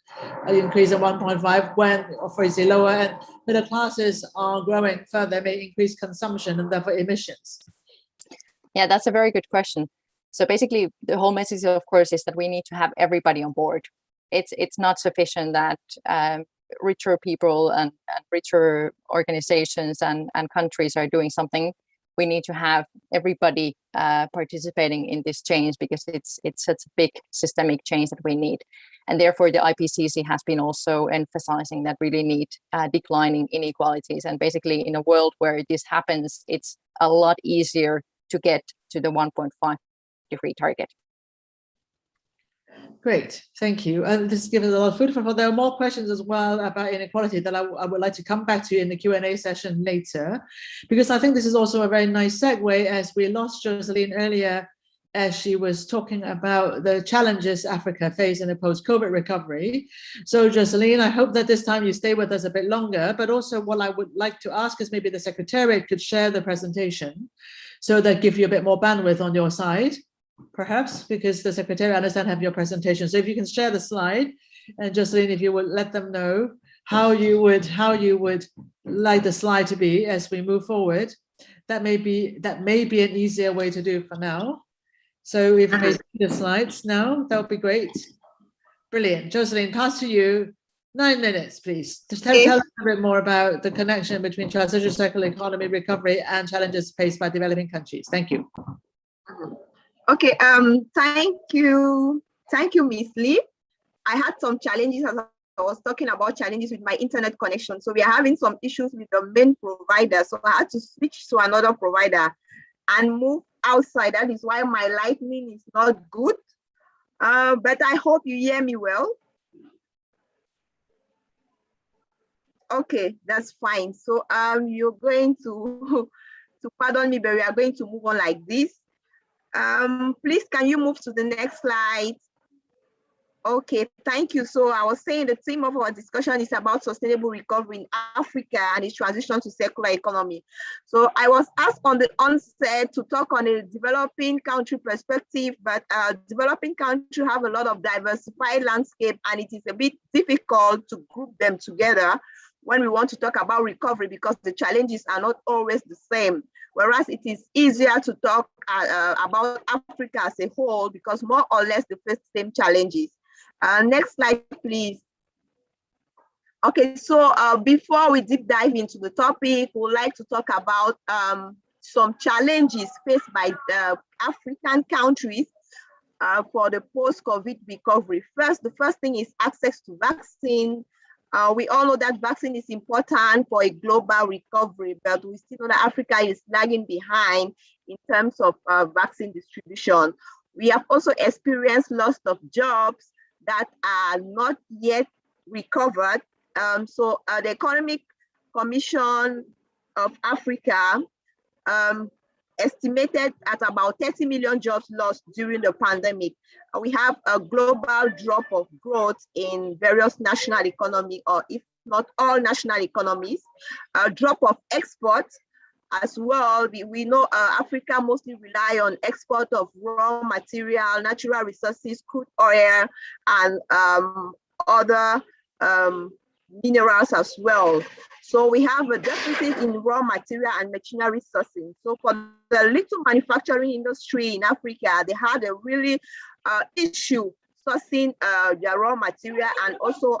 increase at 1.5 when, obviously, lower and middle classes are growing further, may increase consumption and therefore emissions? Yeah, that's a very good question. So basically, the whole message, of course, is that we need to have everybody on board. It's not sufficient that richer people and richer organizations and countries are doing something. We need to have everybody participating in this change, because it's such a big systemic change that we need. And therefore, the IPCC has been also emphasizing that we really need declining inequalities. And basically, in a world where this happens, it's a lot easier to get to the 1.5 degree target. Great, thank you. And this has given us a lot of food for thought. There are more questions as well about inequality that I would like to come back to in the Q&A session later, because I think this is also a very nice segue, as we lost Jocelyn earlier as she was talking about the challenges Africa faces in a post-COVID recovery. So Jocelyn, I hope that this time you stay with us a bit longer, but also what I would like to ask is maybe the Secretariat could share the presentation so that give you a bit more bandwidth on your side, perhaps, because the Secretariat, I understand, have your presentation. So if you can share the slide, and Jocelyn, if you would let them know how you would like the slide to be as we move forward, that may be an easier way to do for now. So if you may see the slides now, that would be great. Brilliant. Jocelyn, pass to you. 9 minutes, please. Just tell us a bit more about the connection between social circular economy recovery and challenges faced by developing countries. Thank you. Okay, thank you, Ms. Lee. I had some challenges as I was talking about challenges with my internet connection. So we are having some issues with the main provider. So I had to switch to another provider and move outside. That is why my lightning is not good. But I hope you hear me well. Okay, that's fine. So you're going to pardon me, but we are going to move on like this. Please, can you move to the next slide? Okay, thank you. So I was saying the theme of our discussion is about sustainable recovery in Africa and its transition to circular economy. So I was asked on the onset to talk on a developing country perspective, but developing countries have a lot of diversified landscape, and it is a bit difficult to group them together when we want to talk about recovery, because the challenges are not always the same. Whereas it is easier to talk about Africa as a whole, because more or less they face the same challenges. Next slide, please. Okay, so before we deep dive into the topic, we'd like to talk about some challenges faced by African countries for the post-COVID recovery. The first thing is access to vaccine. We all know that vaccine is important for a global recovery, but we still know that Africa is lagging behind in terms of vaccine distribution. We have also experienced loss of jobs that are not yet recovered. So the Economic Commission of Africa estimated at about 30 million jobs lost during the pandemic. We have a global drop of growth in various national economies, or if not all national economies, a drop of exports as well. We know Africa mostly rely on export of raw material, natural resources, crude oil, and other minerals as well. So we have a deficit in raw material and machinery sourcing. So for the little manufacturing industry in Africa, they had a really issue sourcing their raw material and also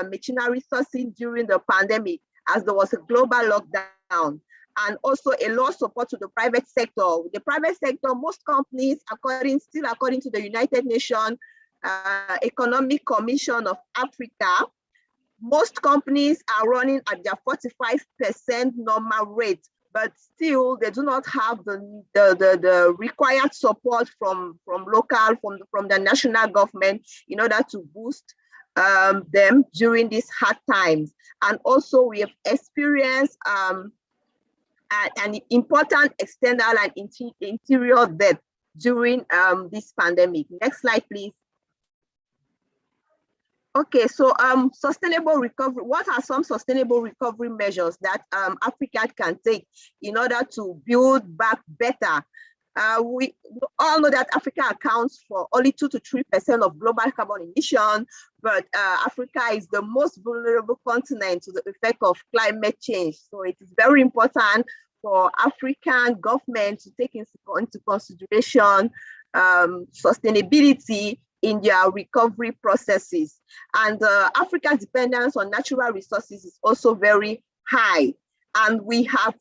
machinery sourcing during the pandemic, as there was a global lockdown, and also a low support to the private sector. The private sector, most companies, according to the United Nations Economic Commission of Africa, most companies are running at their 45% normal rate, but still they do not have the required support from the national government in order to boost them during these hard times. And also we have experienced an important external and interior debt during this pandemic. Next slide, please. Okay, so sustainable recovery. What are some sustainable recovery measures that Africa can take in order to build back better? We all know that Africa accounts for only 2 to 3% of global carbon emission, but Africa is the most vulnerable continent to the effect of climate change. So it is very important for African government to take into consideration sustainability in their recovery processes. And Africa's dependence on natural resources is also very high. And we have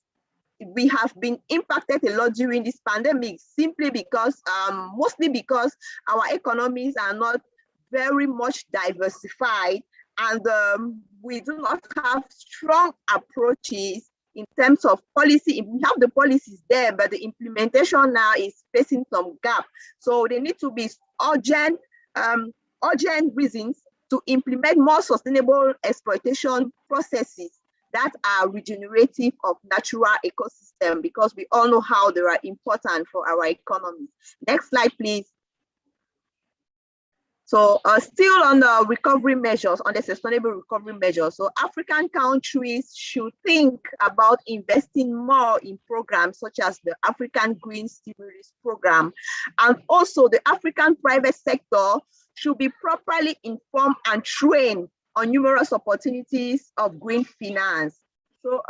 been impacted a lot during this pandemic, simply because, mostly because our economies are not very much diversified, and we do not have strong approaches in terms of policy. We have the policies there, but the implementation now is facing some gap. So there need to be urgent reasons to implement more sustainable exploitation processes that are regenerative of natural ecosystem, because we all know how they are important for our economy. Next slide, please. So still on the recovery measures, on the sustainable recovery measures, so African countries should think about investing more in programs such as the African Green Stimulus Program. And also the African private sector should be properly informed and trained on numerous opportunities of green finance. So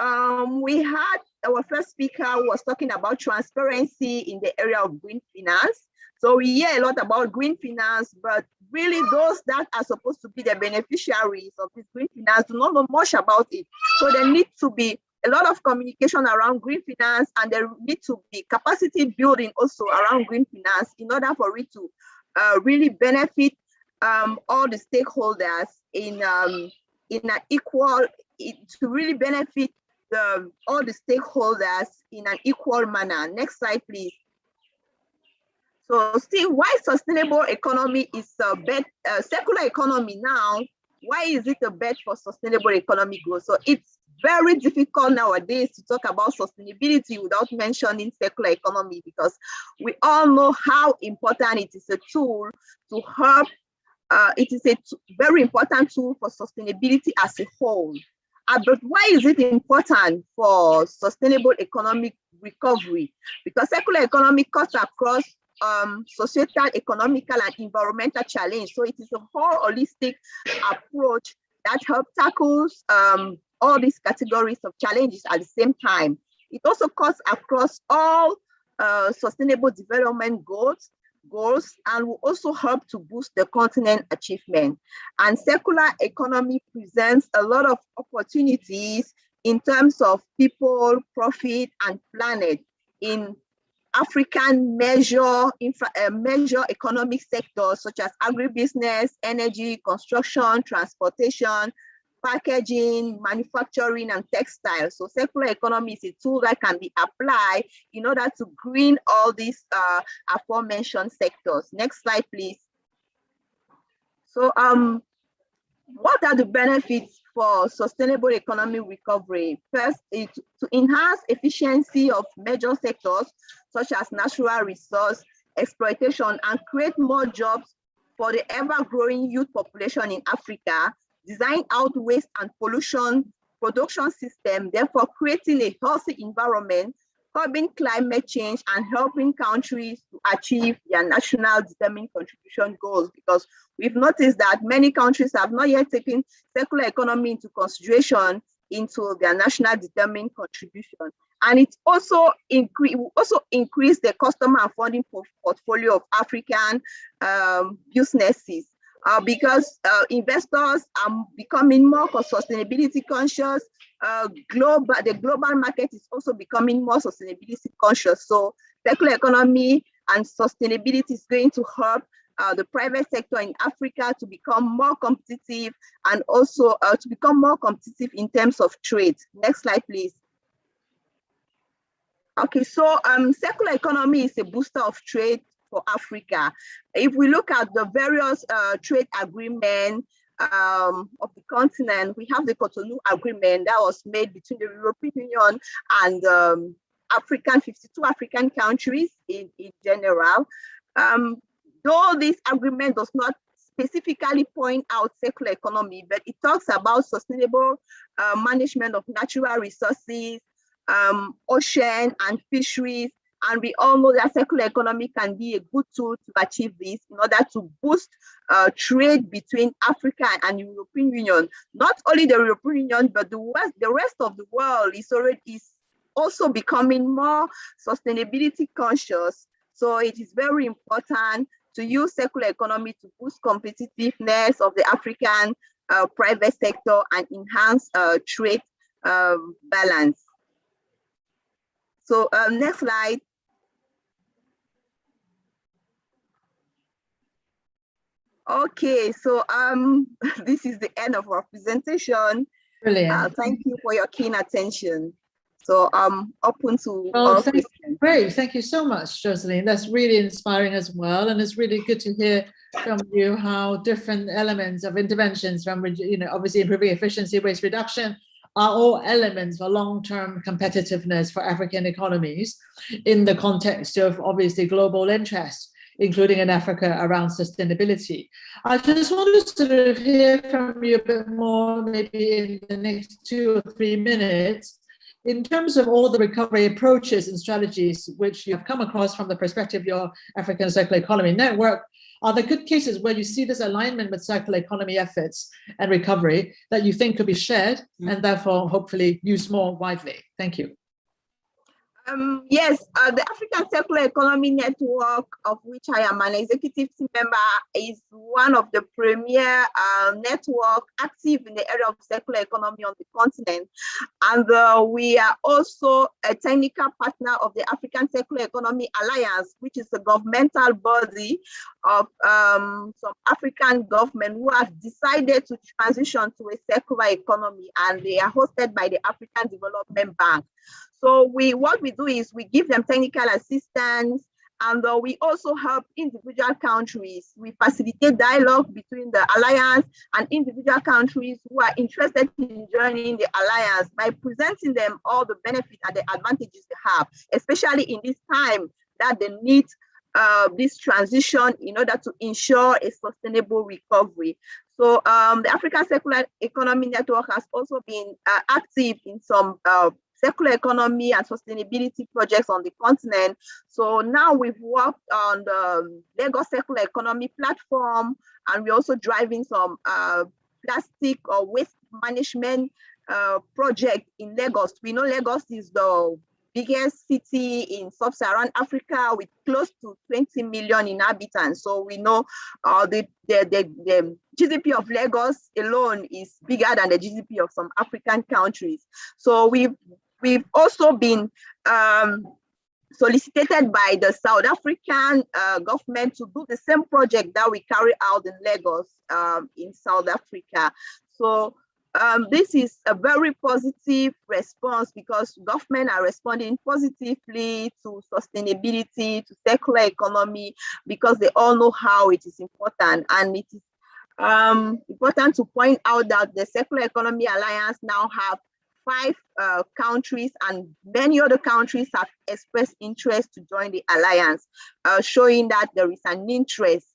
we had our first speaker who was talking about transparency in the area of green finance. So we hear a lot about green finance, but really those that are supposed to be the beneficiaries of this green finance do not know much about it. So there needs to be a lot of communication around green finance, and there needs to be capacity building also around green finance in order for it to really benefit all the stakeholders in an equal, to really benefit all the stakeholders in an equal manner. Next slide, please. So still, why sustainable economy is a bet, circular economy now, why is it a bet for sustainable economic growth? So it's very difficult nowadays to talk about sustainability without mentioning circular economy, because we all know how important it is a tool to help. It is a very important tool for sustainability as a whole. But why is it important for sustainable economic recovery? Because circular economy cuts across societal, economical, and environmental challenge. So it is a whole holistic approach that helps tackle all these categories of challenges at the same time. It also cuts across all sustainable development goals, and will also help to boost the continent achievement. And circular economy presents a lot of opportunities in terms of people, profit, and planet in African major economic sectors such as agribusiness, energy, construction, transportation, packaging, manufacturing, and textiles. So circular economy is a tool that can be applied in order to green all these aforementioned sectors. Next slide, please. So what are the benefits for sustainable economic recovery? First, is to enhance efficiency of major sectors such as natural resource exploitation and create more jobs for the ever-growing youth population in Africa, design out waste and pollution production system, therefore creating a healthy environment, curbing climate change, and helping countries to achieve their national determined contribution goals. Because we've noticed that many countries have not yet taken circular economy into consideration into their national determined contribution. And it also increase the customer and funding portfolio of African businesses. Because investors are becoming more sustainability conscious. The global market is also becoming more sustainability conscious. So circular economy and sustainability is going to help the private sector in Africa to become more competitive, and also to become more competitive in terms of trade. Next slide, please. Okay, so circular economy is a booster of trade for Africa. If we look at the various trade agreements of the continent, we have the Cotonou Agreement that was made between the European Union and 52 African countries in general. Though this agreement does not specifically point out circular economy, but it talks about sustainable management of natural resources, ocean and fisheries. And we all know that circular economy can be a good tool to achieve this in order to boost trade between Africa and the European Union. Not only the European Union, but the rest of the world is also becoming more sustainability conscious. So it is very important to use circular economy to boost competitiveness of the African private sector and enhance trade balance. So next slide. Okay, so this is the end of our presentation. Brilliant. Thank you for your keen attention. So I'm open to all questions. Great, thank you so much, Jocelyn. That's really inspiring as well, and it's really good to hear from you how different elements of interventions, from obviously improving efficiency, waste reduction, are all elements for long-term competitiveness for African economies in the context of obviously global interest, including in Africa, around sustainability. I just want to sort of hear from you a bit more, maybe in the next 2 or 3 minutes, in terms of all the recovery approaches and strategies which you have come across from the perspective of your African Circular Economy Network. Are there good cases where you see this alignment with circular economy efforts and recovery that you think could be shared and therefore hopefully used more widely? Thank you. Yes, the African Circular Economy Network, of which I am an executive team member, is one of the premier network active in the area of circular economy on the continent. And we are also a technical partner of the African Circular Economy Alliance, which is a governmental body of some African government who have decided to transition to a circular economy, and they are hosted by the African Development Bank. So what we do is we give them technical assistance, and we also help individual countries. We facilitate dialogue between the alliance and individual countries who are interested in joining the alliance by presenting them all the benefits and the advantages they have, especially in this time that they need this transition in order to ensure a sustainable recovery. So the African Circular Economy Network has also been active in some circular economy and sustainability projects on the continent. So now we've worked on the Lagos Circular Economy platform, and we're also driving some plastic or waste management project in Lagos. We know Lagos is the biggest city in sub-Saharan Africa with close to 20 million inhabitants. So we know the GDP of Lagos alone is bigger than the GDP of some African countries. So we've also been solicited by the South African government to do the same project that we carry out in Lagos in South Africa. So this is a very positive response because government are responding positively to sustainability, to circular economy, because they all know how it is important. And it is important to point out that the Circular Economy Alliance now have 5 countries, and many other countries have expressed interest to join the alliance, showing that there is an interest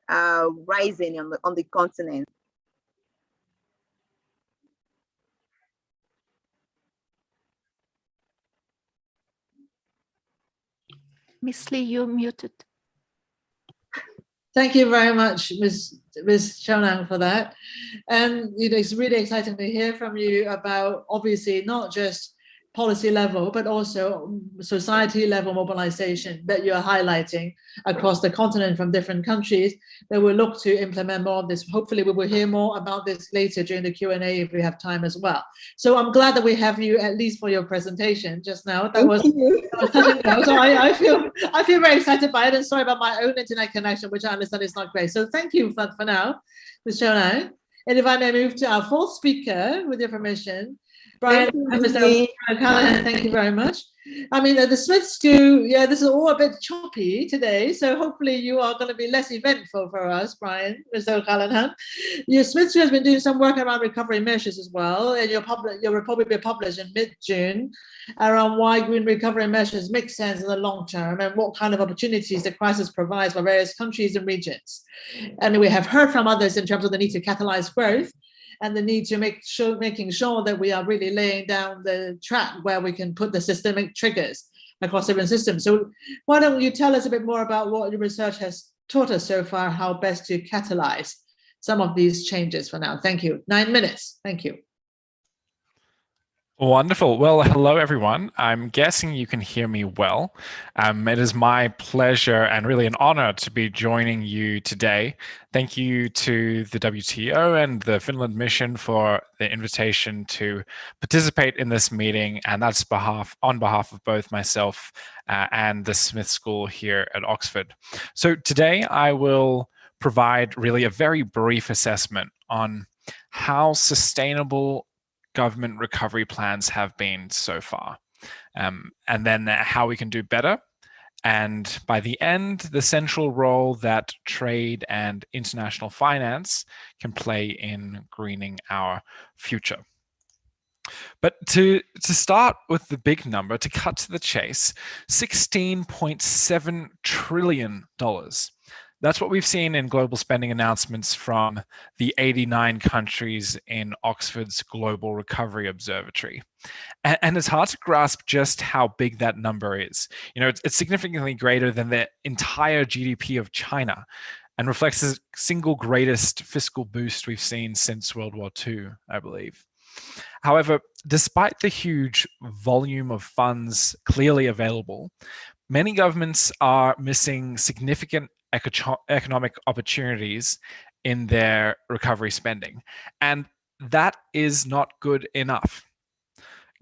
rising on the continent. Miss Lee, you're muted. Thank you very much, Ms. Chonang, for that. And it's really exciting to hear from you about, obviously, not just policy level, but also society level mobilization that you're highlighting across the continent from different countries that will look to implement more of this. Hopefully we will hear more about this later during the Q&A if we have time as well. So I'm glad that we have you at least for your presentation just now. That was so I feel very excited by it, and sorry about my own internet connection, which I understand is not great. So thank you for now, Ms. Chonang. And if I may move to our fourth speaker, with your permission, Brian, thank you very much. I mean, the Smith School, yeah, this is all a bit choppy today, so hopefully you are going to be less eventful for us, Brian, Mr. O'Callaghan. Your Smith School has been doing some work around recovery measures as well, and your report will be published in mid-June around why green recovery measures make sense in the long term and what kind of opportunities the crisis provides for various countries and regions. And we have heard from others in terms of the need to catalyze growth and the need to making sure that we are really laying down the track where we can put the systemic triggers across different systems. So why don't you tell us a bit more about what your research has taught us so far, how best to catalyze some of these changes for now. Thank you. 9 minutes. Thank you. Wonderful. Well, hello, everyone. I'm guessing you can hear me well. It is my pleasure and really an honor to be joining you today. Thank you to the WTO and the Finland mission for the invitation to participate in this meeting, and that's on behalf of both myself and the Smith School here at Oxford. So today I will provide really a very brief assessment on how sustainable government recovery plans have been so far. and then how we can do better. And by the end, the central role that trade and international finance can play in greening our future. But to start with the big number, to cut to the chase, $16.7 trillion. That's what we've seen in global spending announcements from the 89 countries in Oxford's Global Recovery Observatory. And it's hard to grasp just how big that number is. You know, it's significantly greater than the entire GDP of China and reflects the single greatest fiscal boost we've seen since World War II, I believe. However, despite the huge volume of funds clearly available, many governments are missing significant economic opportunities in their recovery spending, and that is not good enough.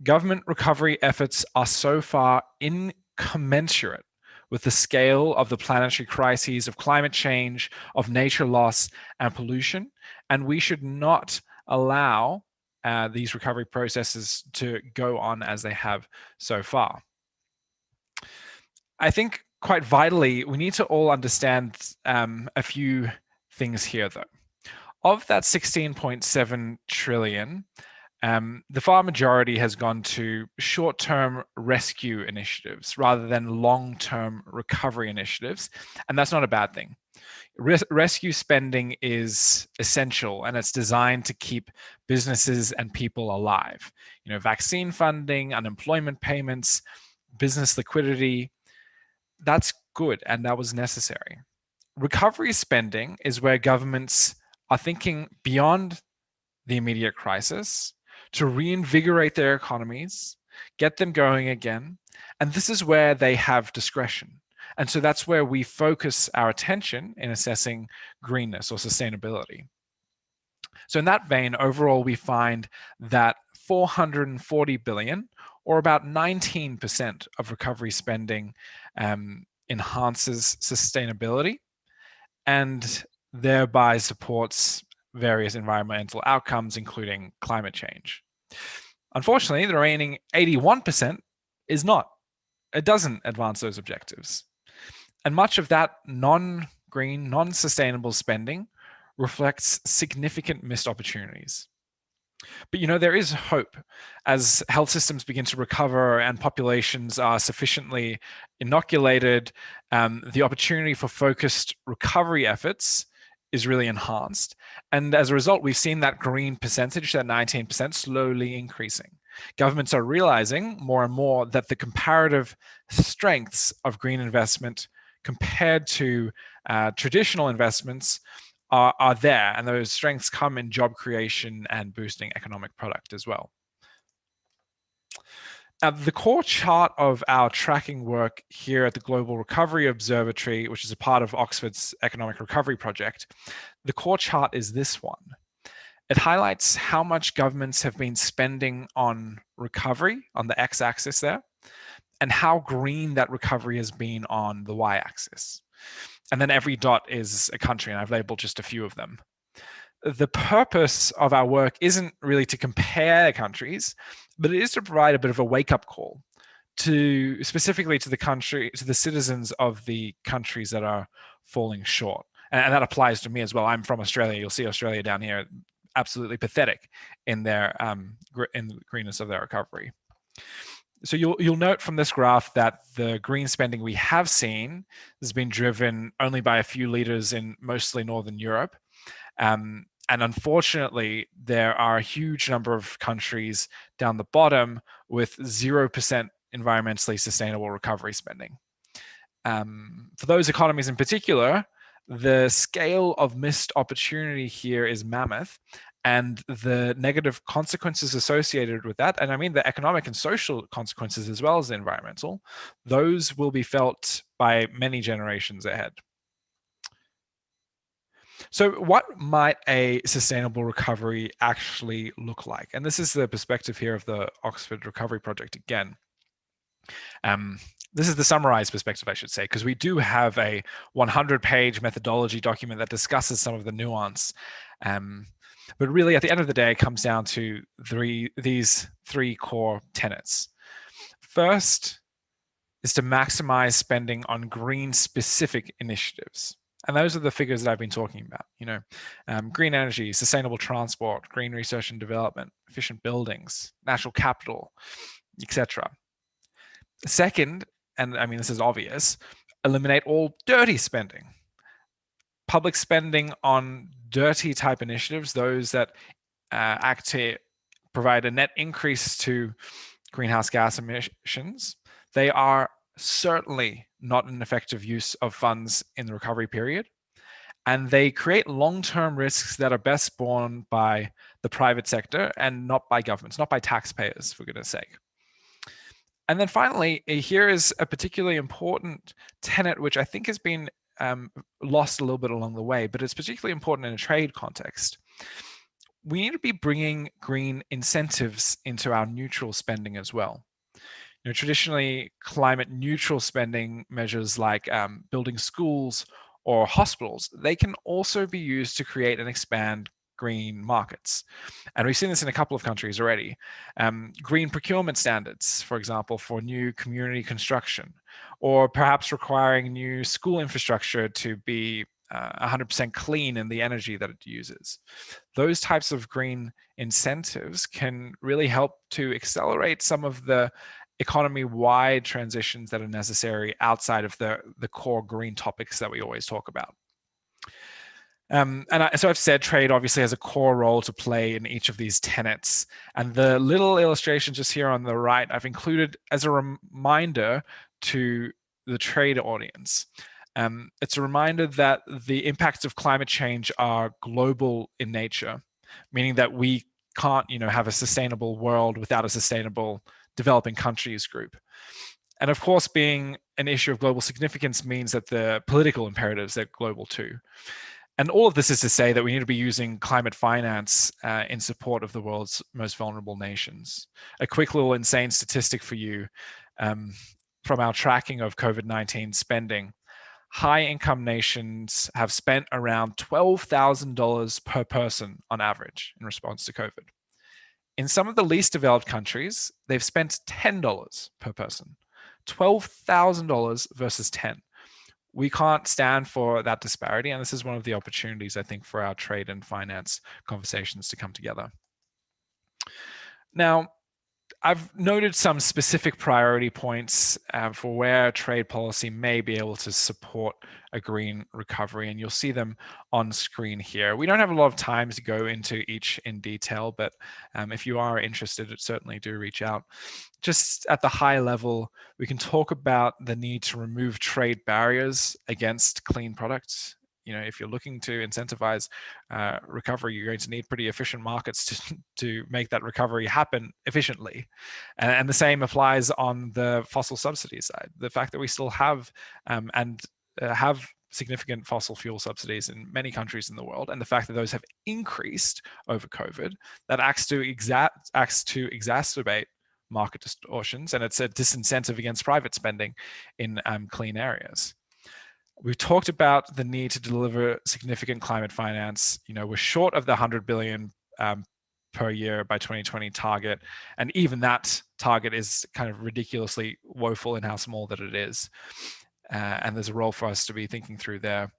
Government recovery efforts are so far incommensurate with the scale of the planetary crises of climate change, of nature loss, and pollution, and we should not allow these recovery processes to go on as they have so far. I think quite vitally, we need to all understand a few things here, though. Of that 16.7 trillion, the far majority has gone to short-term rescue initiatives rather than long-term recovery initiatives, and that's not a bad thing. Rescue spending is essential, and it's designed to keep businesses and people alive. You know, vaccine funding, unemployment payments, business liquidity, that's good, and that was necessary. Recovery spending is where governments are thinking beyond the immediate crisis to reinvigorate their economies, get them going again, and this is where they have discretion. And so that's where we focus our attention in assessing greenness or sustainability. So in that vein, overall, we find that 440 billion, or about 19% of recovery spending, enhances sustainability and thereby supports various environmental outcomes, including climate change. Unfortunately, the remaining 81% is not. It doesn't advance those objectives. And much of that non-green, non-sustainable spending reflects significant missed opportunities. But you know, there is hope as health systems begin to recover and populations are sufficiently inoculated. The opportunity for focused recovery efforts is really enhanced. And as a result, we've seen that green percentage, that 19%, slowly increasing. Governments are realizing more and more that the comparative strengths of green investment compared to traditional investments are there, and those strengths come in job creation and boosting economic product as well. The core chart of our tracking work here at the Global Recovery Observatory, which is a part of Oxford's Economic Recovery Project, the core chart is this one. It highlights how much governments have been spending on recovery on the x-axis there, and how green that recovery has been on the y-axis. And then every dot is a country, and I've labeled just a few of them. The purpose of our work isn't really to compare countries, but it is to provide a bit of a wake-up call to specifically to the citizens of the countries that are falling short. And that applies to me as well. I'm from Australia. You'll see Australia down here, absolutely pathetic in their in the greenness of their recovery. So you'll note from this graph that the green spending we have seen has been driven only by a few leaders in mostly Northern Europe. And unfortunately, there are a huge number of countries down the bottom with 0% environmentally sustainable recovery spending. For those economies in particular, the scale of missed opportunity here is mammoth, and the negative consequences associated with that, and I mean the economic and social consequences as well as the environmental, those will be felt by many generations ahead. So what might a sustainable recovery actually look like? And this is the perspective here of the Oxford Recovery Project again. This is the summarized perspective, I should say, because we do have a 100-page methodology document that discusses some of the nuance. But really, at the end of the day, it comes down to these three core tenets. First is to maximize spending on green specific initiatives. And those are the figures that I've been talking about, green energy, sustainable transport, green research and development, efficient buildings, natural capital, etc. Second, and I mean, this is obvious, eliminate all dirty spending. Public spending on dirty type initiatives, those that act to provide a net increase to greenhouse gas emissions, they are certainly not an effective use of funds in the recovery period. And they create long-term risks that are best borne by the private sector and not by governments, not by taxpayers, for goodness sake. And then finally, here is a particularly important tenet, which I think has been lost a little bit along the way, but it's particularly important in a trade context. We need to be bringing green incentives into our neutral spending as well. Traditionally, climate neutral spending measures like building schools or hospitals, they can also be used to create and expand green markets. And we've seen this in a couple of countries already. Green procurement standards, for example, for new community construction, or perhaps requiring new school infrastructure to be 100% clean in the energy that it uses. Those types of green incentives can really help to accelerate some of the economy-wide transitions that are necessary outside of the core green topics that we always talk about. So I've said trade obviously has a core role to play in each of these tenets. And the little illustration just here on the right, I've included as a reminder to the trade audience. It's a reminder that the impacts of climate change are global in nature, meaning that we can't, have a sustainable world without a sustainable developing countries group. And of course, being an issue of global significance means that the political imperatives are global too. And all of this is to say that we need to be using climate finance in support of the world's most vulnerable nations. A quick little insane statistic for you from our tracking of COVID-19 spending. High-income nations have spent around $12,000 per person on average in response to COVID. In some of the least developed countries, they've spent $10 per person. $12,000 versus 10. We can't stand for that disparity, and this is one of the opportunities, I think, for our trade and finance conversations to come together. Now, I've noted some specific priority points for where trade policy may be able to support a green recovery, and you'll see them on screen here. We don't have a lot of time to go into each in detail, but if you are interested, certainly do reach out. Just at the high level, we can talk about the need to remove trade barriers against clean products. If you're looking to incentivize recovery, you're going to need pretty efficient markets to make that recovery happen efficiently. And the same applies on the fossil subsidy side. The fact that we still have have significant fossil fuel subsidies in many countries in the world, and the fact that those have increased over COVID, that acts to exacerbate market distortions, and it's a disincentive against private spending in clean areas. We've talked about the need to deliver significant climate finance. We're short of the 100 billion per year by 2020 target. And even that target is kind of ridiculously woeful in how small that it is. And there's a role for us to be thinking through there.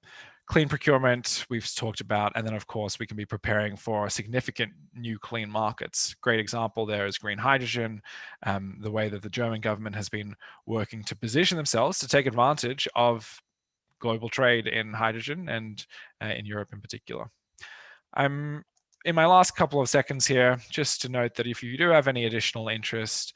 Clean procurement, we've talked about. And then, of course, we can be preparing for significant new clean markets. Great example there is green hydrogen, the way that the German government has been working to position themselves to take advantage of global trade in hydrogen and in Europe in particular. I'm in my last couple of seconds here, just to note that if you do have any additional interest,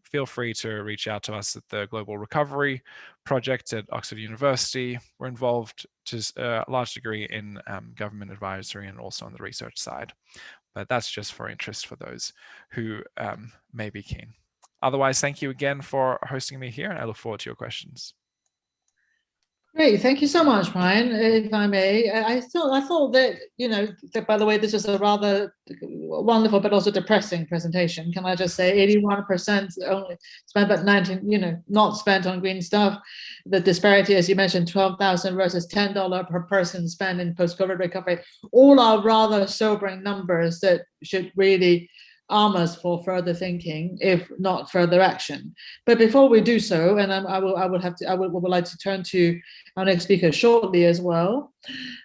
feel free to reach out to us at the Global Recovery Project at Oxford University. We're involved to a large degree in government advisory and also on the research side. But that's just for interest for those who may be keen. Otherwise, thank you again for hosting me here, and I look forward to your questions. Great, thank you so much, Brian. If I may, I thought that, that, by the way, this was a rather wonderful but also depressing presentation. Can I just say 81% only spent, but 19, not spent on green stuff. The disparity, as you mentioned, 12,000 versus $10 per person spent in post-COVID recovery. All are rather sobering numbers that should really arm us for further thinking, if not further action. But before we do so, and I would like to turn to our next speaker shortly as well.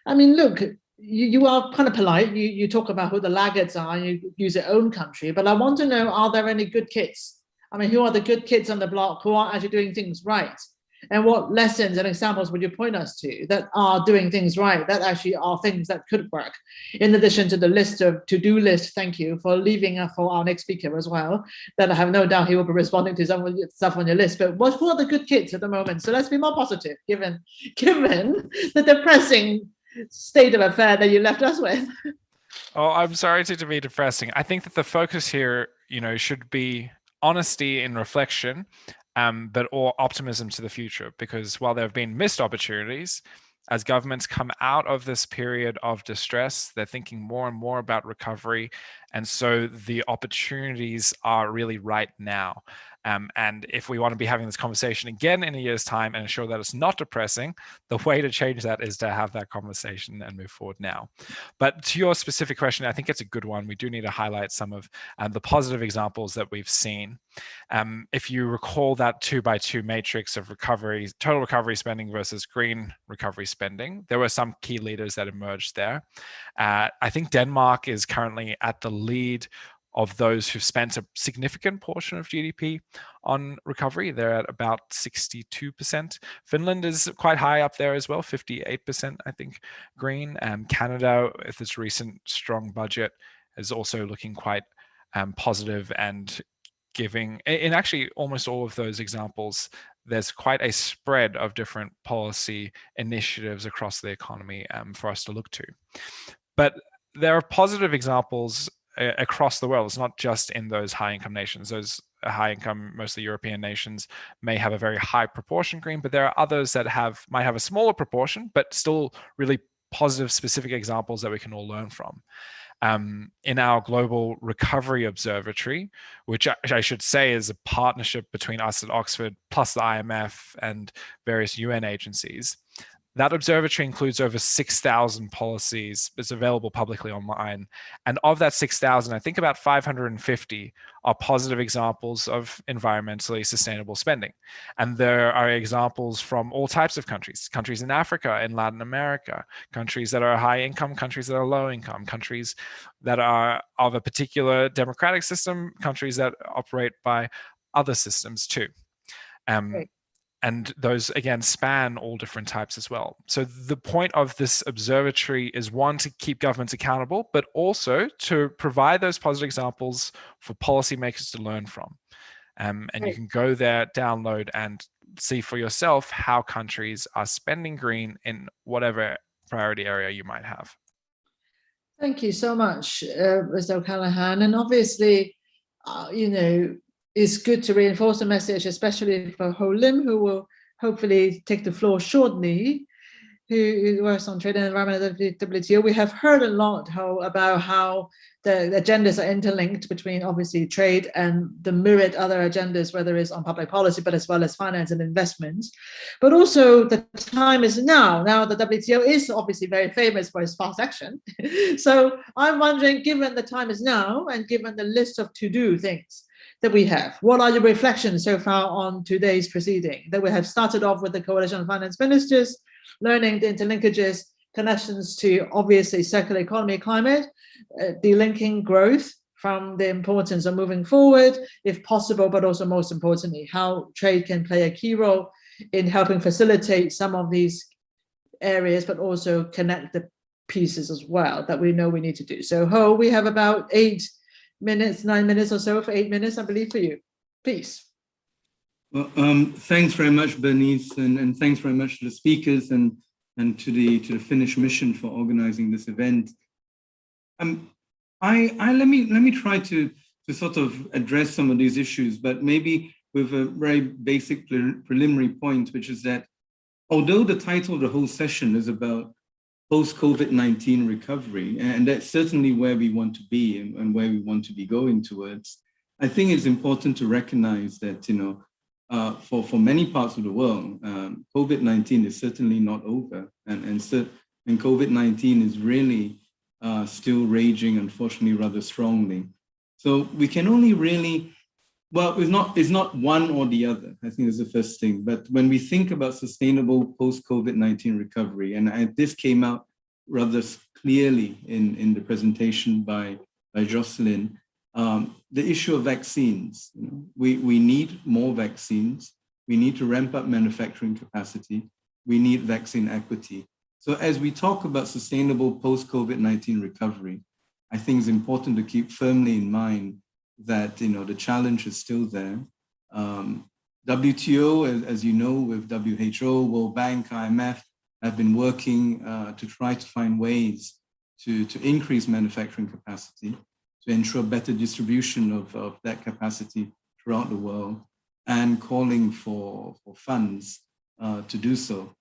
I mean, look, you are kind of polite. You talk about who the laggards are, and you use your own country. But I want to know, are there any good kids? I mean, who are the good kids on the block who are actually doing things right? And what lessons and examples would you point us to that are doing things right, that actually are things that could work? In addition to the list of to-do list, thank you for leaving for our next speaker as well, that I have no doubt he will be responding to some of the stuff on your list. But who are the good kids at the moment? So let's be more positive, given the depressing state of affair that you left us with. Oh, I'm sorry to be depressing. I think that the focus here, should be honesty in reflection, but or optimism to the future. Because while there have been missed opportunities, as governments come out of this period of distress, they're thinking more and more about recovery. And so the opportunities are really right now. And if we want to be having this conversation again in a year's time and ensure that it's not depressing, the way to change that is to have that conversation and move forward now. But to your specific question, I think it's a good one. We do need to highlight some of the positive examples that we've seen. If you recall that 2x2 matrix of recovery, total recovery spending versus green recovery spending, there were some key leaders that emerged there. I think Denmark is currently at the lead of those who've spent a significant portion of GDP on recovery. They're at about 62%. Finland is quite high up there as well, 58%, I think, green. Canada, with its recent strong budget, is also looking quite positive and giving, in actually almost all of those examples, there's quite a spread of different policy initiatives across the economy for us to look to. But there are positive examples across the world. It's not just in those high-income nations. Those high-income, mostly European nations, may have a very high proportion green, but there are others that might have a smaller proportion, but still really positive, specific examples that we can all learn from. In our Global Recovery Observatory, which I should say is a partnership between us at Oxford plus the IMF and various UN agencies, that observatory includes over 6,000 policies. It's available publicly online. And of that 6,000, I think about 550 are positive examples of environmentally sustainable spending. And there are examples from all types of countries in Africa, in Latin America, countries that are high income, countries that are low income, countries that are of a particular democratic system, countries that operate by other systems too. And those, again, span all different types as well. So the point of this observatory is, one, to keep governments accountable, but also to provide those positive examples for policymakers to learn from. And you can go there, download, and see for yourself how countries are spending green in whatever priority area you might have. Thank you so much, Mr. O'Callaghan. And obviously, it's good to reinforce the message, especially for Ho Lim, who will hopefully take the floor shortly, who works on trade and environment at the WTO. We have heard a lot about how the agendas are interlinked between, obviously, trade and the myriad other agendas, whether it's on public policy, but as well as finance and investments. But also, the time is now. Now the WTO is obviously very famous for its fast action. So I'm wondering, given the time is now, and given the list of to-do things that we have, what are your reflections so far on today's proceeding? That we have started off with the Coalition of Finance Ministers, learning the interlinkages, connections to, obviously, circular economy, climate, delinking growth from the importance of moving forward, if possible, but also most importantly, how trade can play a key role in helping facilitate some of these areas, but also connect the pieces as well that we know we need to do. So, Ho, we have about 9 minutes or so, for 8 minutes, I believe, for you. Please. Well, thanks very much, Bernice, and thanks very much to the speakers and to the Finnish mission for organizing this event. Let me try to sort of address some of these issues, but maybe with a very basic preliminary point, which is that although the title of the whole session is about post-COVID-19 recovery, and that's certainly where we want to be and where we want to be going towards, I think it's important to recognize that, for many parts of the world, COVID-19 is certainly not over, and COVID-19 is really still raging, unfortunately, rather strongly. So we can only really, well, it's not one or the other. I think is the first thing. But when we think about sustainable post-COVID-19 recovery, and this came out rather clearly in the presentation by Jocelyn, the issue of vaccines. You know, we need more vaccines. We need to ramp up manufacturing capacity. We need vaccine equity. So as we talk about sustainable post-COVID-19 recovery, I think it's important to keep firmly in mind that, you know, the challenge is still there. WTO, as you know, with WHO, World Bank, IMF, have been working to try to find ways to increase manufacturing capacity, to ensure better distribution of that capacity throughout the world, and calling for funds to do so.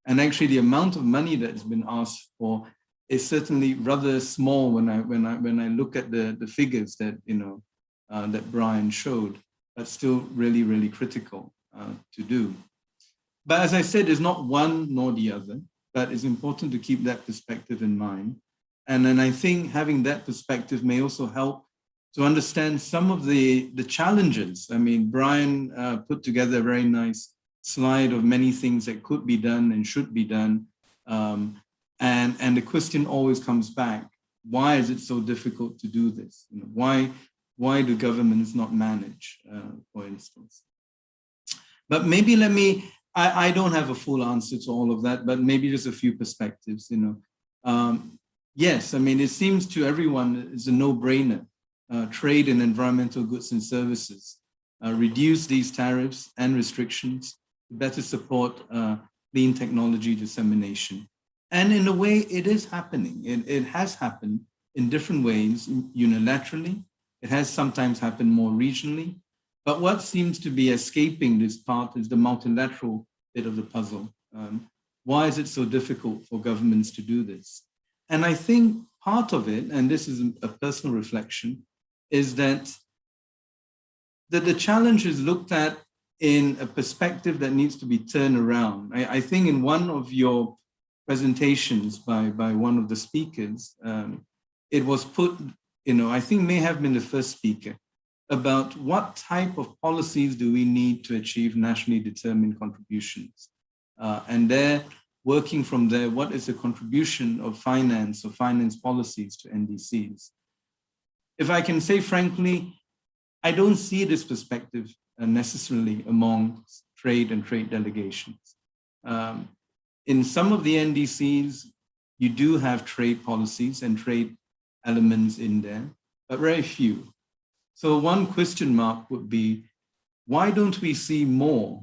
And actually, the amount of money that has been asked for is certainly rather small when I look at the figures that, you know, that Brian showed. That's still really, really critical to do. But as I said, it's not one nor the other, but it's important to keep that perspective in mind. And then I think having that perspective may also help to understand some of the challenges. I mean, Brian put together a very nice slide of many things that could be done and should be done. And the question always comes back, why is it so difficult to do this? You know, why do governments not manage, for instance? But maybe I don't have a full answer to all of that, but maybe just a few perspectives, you know. Yes, I mean, it seems to everyone it's a no-brainer. Trade in environmental goods and services, reduce these tariffs and restrictions to better support clean technology dissemination. And in a way, it is happening. It has happened in different ways, unilaterally. It has sometimes happened more regionally. But what seems to be escaping this part is the multilateral bit of the puzzle. Why is it so difficult for governments to do this? And I think part of it, and this is a personal reflection, is that the challenge is looked at in a perspective that needs to be turned around. I think in one of your presentations by one of the speakers, it was put, you know, I think may have been the first speaker, about what type of policies do we need to achieve nationally determined contributions. And there, working from there, what is the contribution of finance or finance policies to NDCs? If I can say frankly, I don't see this perspective necessarily among trade and trade delegations. In some of the NDCs, you do have trade policies and trade elements in there, but very few. So one question mark would be, why don't we see more?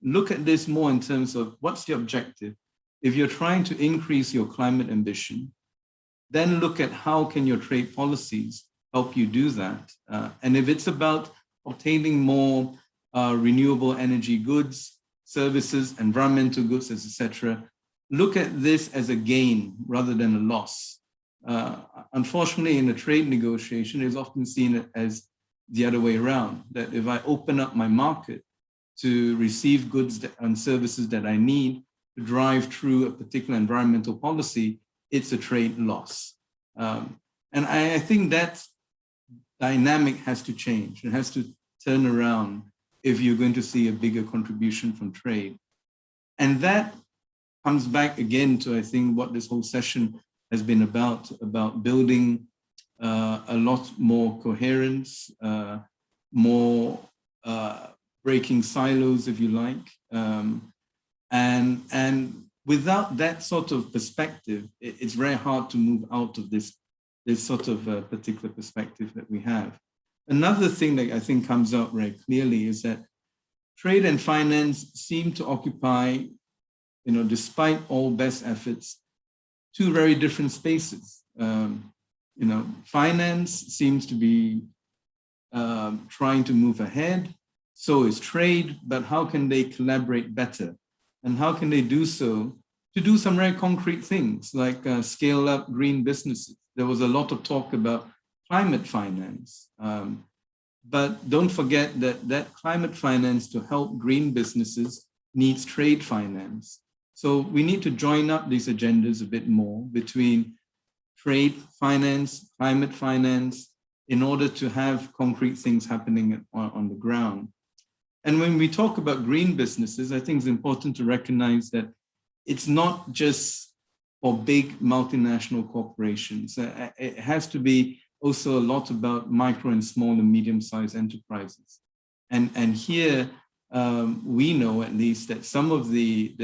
Look at this more in terms of what's the objective? If you're trying to increase your climate ambition, then look at how can your trade policies help you do that. And if it's about obtaining more renewable energy goods, services, environmental goods, etc., look at this as a gain rather than a loss. Unfortunately, in a trade negotiation, it's often seen as the other way around, that if I open up my market to receive goods and services that I need to drive through a particular environmental policy, it's a trade loss. And I think that dynamic has to change. It has to turn around if you're going to see a bigger contribution from trade. And that comes back again to, I think, what this whole session has been about building a lot more coherence, more breaking silos, if you like. And without that sort of perspective, it's very hard to move out of this sort of particular perspective that we have. Another thing that I think comes out very clearly is that trade and finance seem to occupy, you know, despite all best efforts, two very different spaces. You know, finance seems to be trying to move ahead, so is trade, but how can they collaborate better? And how can they do so to do some very concrete things like scale up green businesses? There was a lot of talk about climate finance, but don't forget that climate finance to help green businesses needs trade finance. So we need to join up these agendas a bit more between trade finance, climate finance, in order to have concrete things happening on the ground. And when we talk about green businesses, I think it's important to recognize that it's not just for big multinational corporations. It has to be also a lot about micro and small and medium-sized enterprises. And here, we know at least that some of the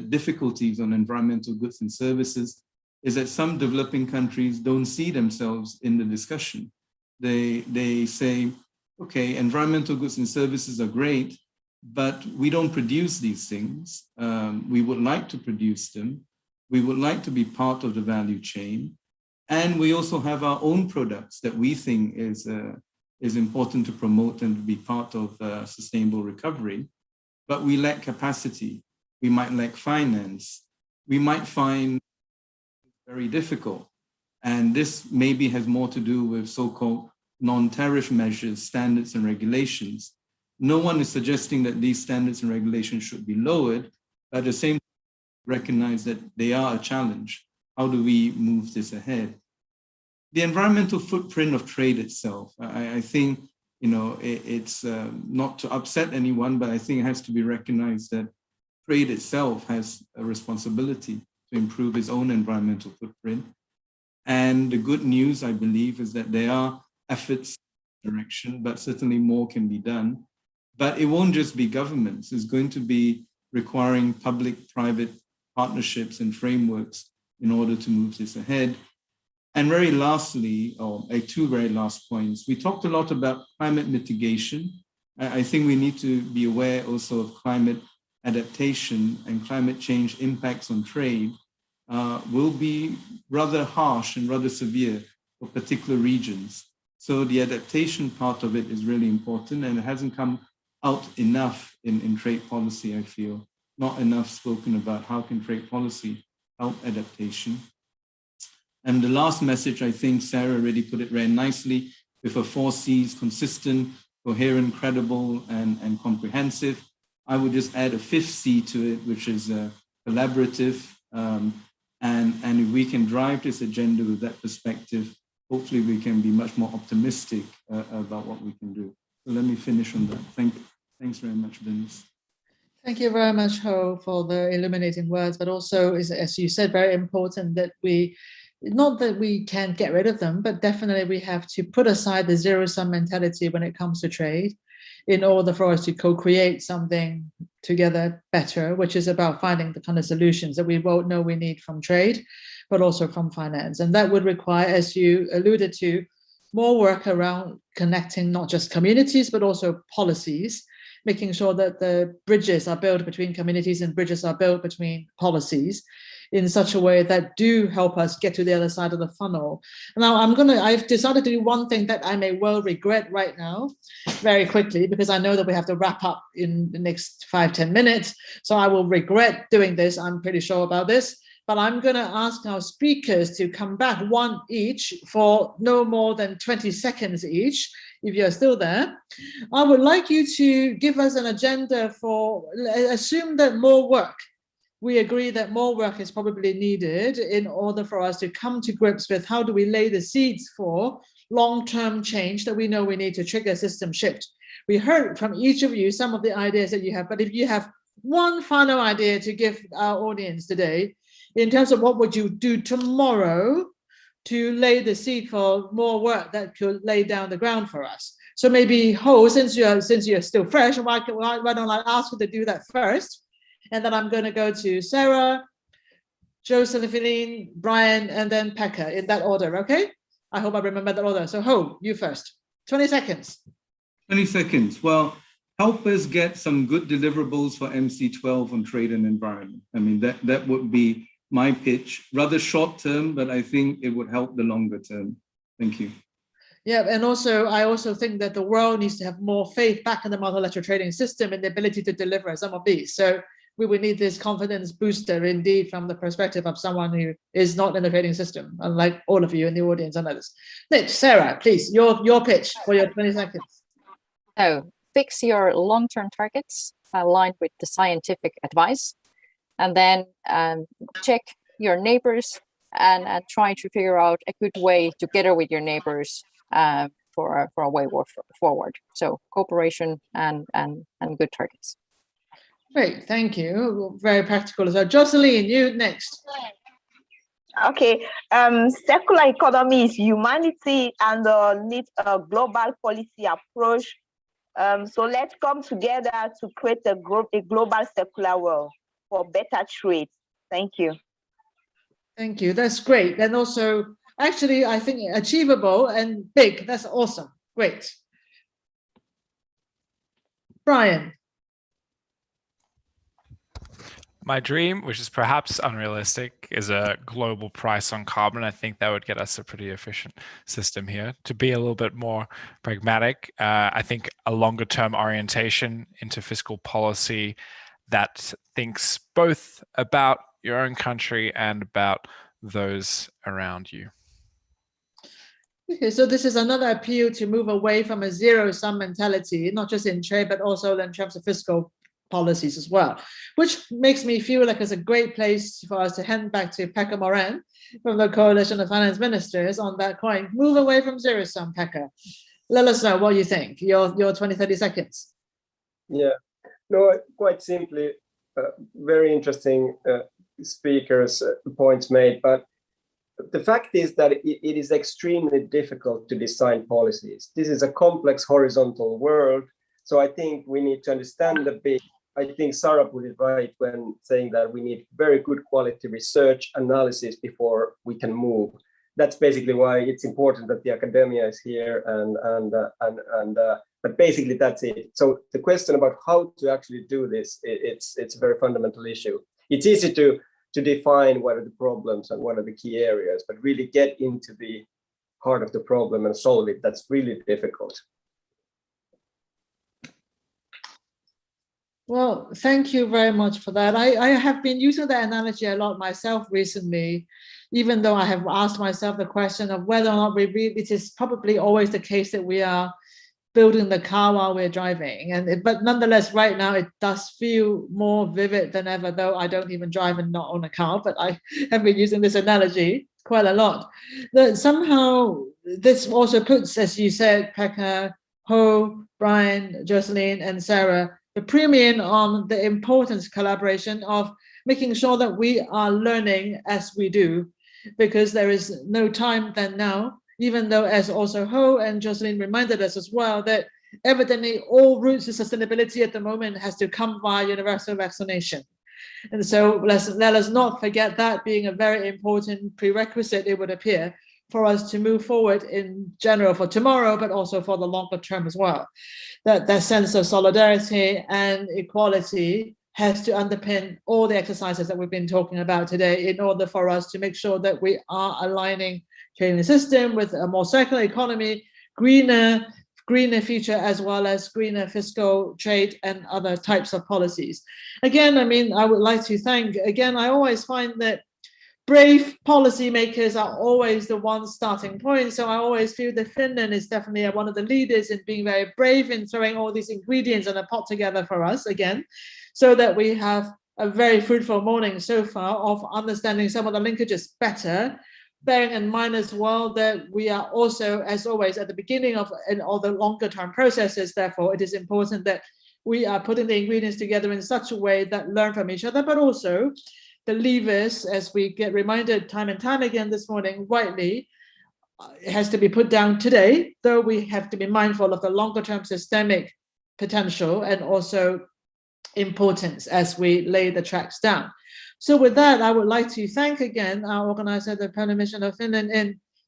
difficulties on environmental goods and services is that some developing countries don't see themselves in the discussion. They say, okay, environmental goods and services are great, but we don't produce these things. We would like to produce them. We would like to be part of the value chain. And we also have our own products that we think is important to promote and to be part of sustainable recovery. But we lack capacity. We might lack finance. We might find it very difficult. And this maybe has more to do with so-called non-tariff measures, standards and regulations. No one is suggesting that these standards and regulations should be lowered, but at the same time, recognize that they are a challenge. How do we move this ahead? The environmental footprint of trade itself, I think, it's not to upset anyone, but I think it has to be recognized that trade itself has a responsibility to improve its own environmental footprint. And the good news, I believe, is that there are efforts in that direction, but certainly more can be done. But it won't just be governments. It's going to be requiring public-private partnerships and frameworks in order to move this ahead. And very lastly, two very last points, we talked a lot about climate mitigation. I think we need to be aware also of climate adaptation, and climate change impacts on trade will be rather harsh and rather severe for particular regions. So the adaptation part of it is really important, and it hasn't come out enough in trade policy, I feel. Not enough spoken about how can trade policy help adaptation. And the last message, I think Sarah already put it very nicely, with a 4 Cs: consistent, coherent, credible, and comprehensive. I would just add a 5th C to it, which is collaborative. And if we can drive this agenda with that perspective, hopefully we can be much more optimistic about what we can do. So let me finish on that. Thanks very much, Dennis. Thank you very much, Ho, for the illuminating words, but also, as you said, very important that not that we can get rid of them, but definitely we have to put aside the zero-sum mentality when it comes to trade in order for us to co-create something together better, which is about finding the kind of solutions that we both know we need from trade, but also from finance. And that would require, as you alluded to, more work around connecting not just communities, but also policies, making sure that the bridges are built between communities and bridges are built between policies in such a way that do help us get to the other side of the funnel. Now, I've decided to do one thing that I may well regret right now, very quickly, because I know that we have to wrap up in the next 5-10 minutes. So I will regret doing this. I'm pretty sure about this. But I'm going to ask our speakers to come back one each for no more than 20 seconds each, if you're still there. I would like you to give us an agenda for, assume that more work. We agree that more work is probably needed in order for us to come to grips with how do we lay the seeds for long-term change that we know we need to trigger system shift. We heard from each of you some of the ideas that you have, but if you have one final idea to give our audience today, in terms of what would you do tomorrow to lay the seed for more work that could lay down the ground for us. So maybe Ho, since you're still fresh, why don't I ask you to do that first? And then I'm going to go to Sarah, Josephine, Brian, and then Pekka in that order, okay? I hope I remember that order. So Ho, you first. 20 seconds. 20 seconds. Well, help us get some good deliverables for MC12 on trade and environment. I mean, that would be my pitch, rather short term, but I think it would help the longer term. Thank you. Yeah, and I also think that the world needs to have more faith back in the multilateral trading system and the ability to deliver some of these. So we would need this confidence booster indeed from the perspective of someone who is not in the trading system, unlike all of you in the audience and others. Next, Sarah, please, your pitch for your 20 seconds. So fix your long-term targets aligned with the scientific advice, and then check your neighbors and try to figure out a good way together with your neighbors for a way forward. So cooperation and good targets. Great, thank you. Very practical as well. Jocelyn, you next. Okay, circular economy is humanity and needs a global policy approach. So let's come together to create a global circular world for better trade. Thank you. Thank you. That's great. And also, actually, I think achievable and big. That's awesome. Great. Brian. My dream, which is perhaps unrealistic, is a global price on carbon. I think that would get us a pretty efficient system here. To be a little bit more pragmatic, I think a longer term orientation into fiscal policy that thinks both about your own country and about those around you. Okay, so this is another appeal to move away from a zero-sum mentality, not just in trade, but also in terms of fiscal policies as well, which makes me feel like it's a great place for us to hand back to Pekka Moran from the Coalition of Finance Ministers on that point. Move away from zero-sum, Pekka. Let us know what you think. Your 20, 30 seconds. Yeah, no, quite simply, very interesting speakers' points made, but the fact is that it is extremely difficult to design policies. This is a complex horizontal world, so I think we need to understand the big. I think Sarah put it right when saying that we need very good quality research analysis before we can move. That's basically why it's important that the academia is here, but basically that's it. So the question about how to actually do this, it's a very fundamental issue. It's easy to define what are the problems and what are the key areas, but really get into the heart of the problem and solve it, that's really difficult. Well, thank you very much for that. I have been using that analogy a lot myself recently, even though I have asked myself the question of whether or not it is probably always the case that we are building the car while we're driving. But nonetheless, right now, it does feel more vivid than ever, though I don't even drive and not own a car, but I have been using this analogy quite a lot. That somehow this also puts, as you said, Pekka, Ho, Brian, Jocelyn, and Sarah, the premium on the importance collaboration of making sure that we are learning as we do, because there is no time than now, even though, as also Ho and Jocelyn reminded us as well, that evidently all routes to sustainability at the moment has to come via universal vaccination. And so let us not forget that being a very important prerequisite, it would appear, for us to move forward in general for tomorrow, but also for the longer term as well. That sense of solidarity and equality has to underpin all the exercises that we've been talking about today in order for us to make sure that we are aligning trading system with a more circular economy, greener future, as well as greener fiscal trade and other types of policies. Again, I mean, I would like to thank, again, I always find that brave policymakers are always the one starting point. So I always feel that Finland is definitely one of the leaders in being very brave in throwing all these ingredients in a pot together for us again, so that we have a very fruitful morning so far of understanding some of the linkages better, bearing in mind as well that we are also, as always, at the beginning of all the longer term processes. Therefore, it is important that we are putting the ingredients together in such a way that learn from each other, but also the levers, as we get reminded time and time again this morning, rightly, it has to be put down today, though we have to be mindful of the longer term systemic potential and also importance as we lay the tracks down. So with that, I would like to thank again our organizer, the Permanent Mission of Finland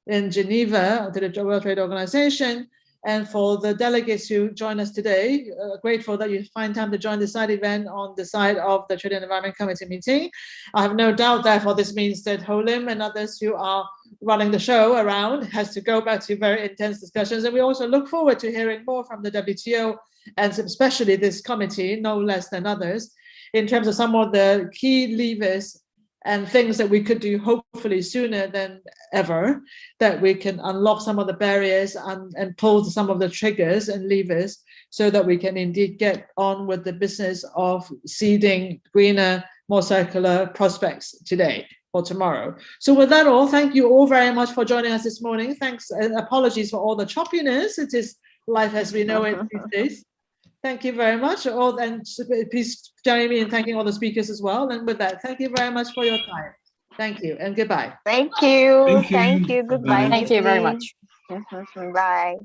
in Geneva, to the World Trade Organization, and for the delegates who join us today. Grateful that you find time to join the side event on the side of the Trade and Environment Committee meeting. I have no doubt, therefore, this means that Ho Lim and others who are running the show around has to go back to very intense discussions. And we also look forward to hearing more from the WTO, and especially this committee, no less than others, in terms of some of the key levers and things that we could do hopefully sooner than ever, that we can unlock some of the barriers and pull some of the triggers and levers so that we can indeed get on with the business of seeding greener, more circular prospects today. for tomorrow. So with that all, thank you all very much for joining us this morning. Thanks and apologies for all the choppiness. It is life as we know it these days. Thank you very much. And please join me in thanking all the speakers as well. And with that, thank you very much for your time. Thank you and goodbye. Thank you. Thank you. Thank you. Goodbye. Bye. Thank you very much. Bye.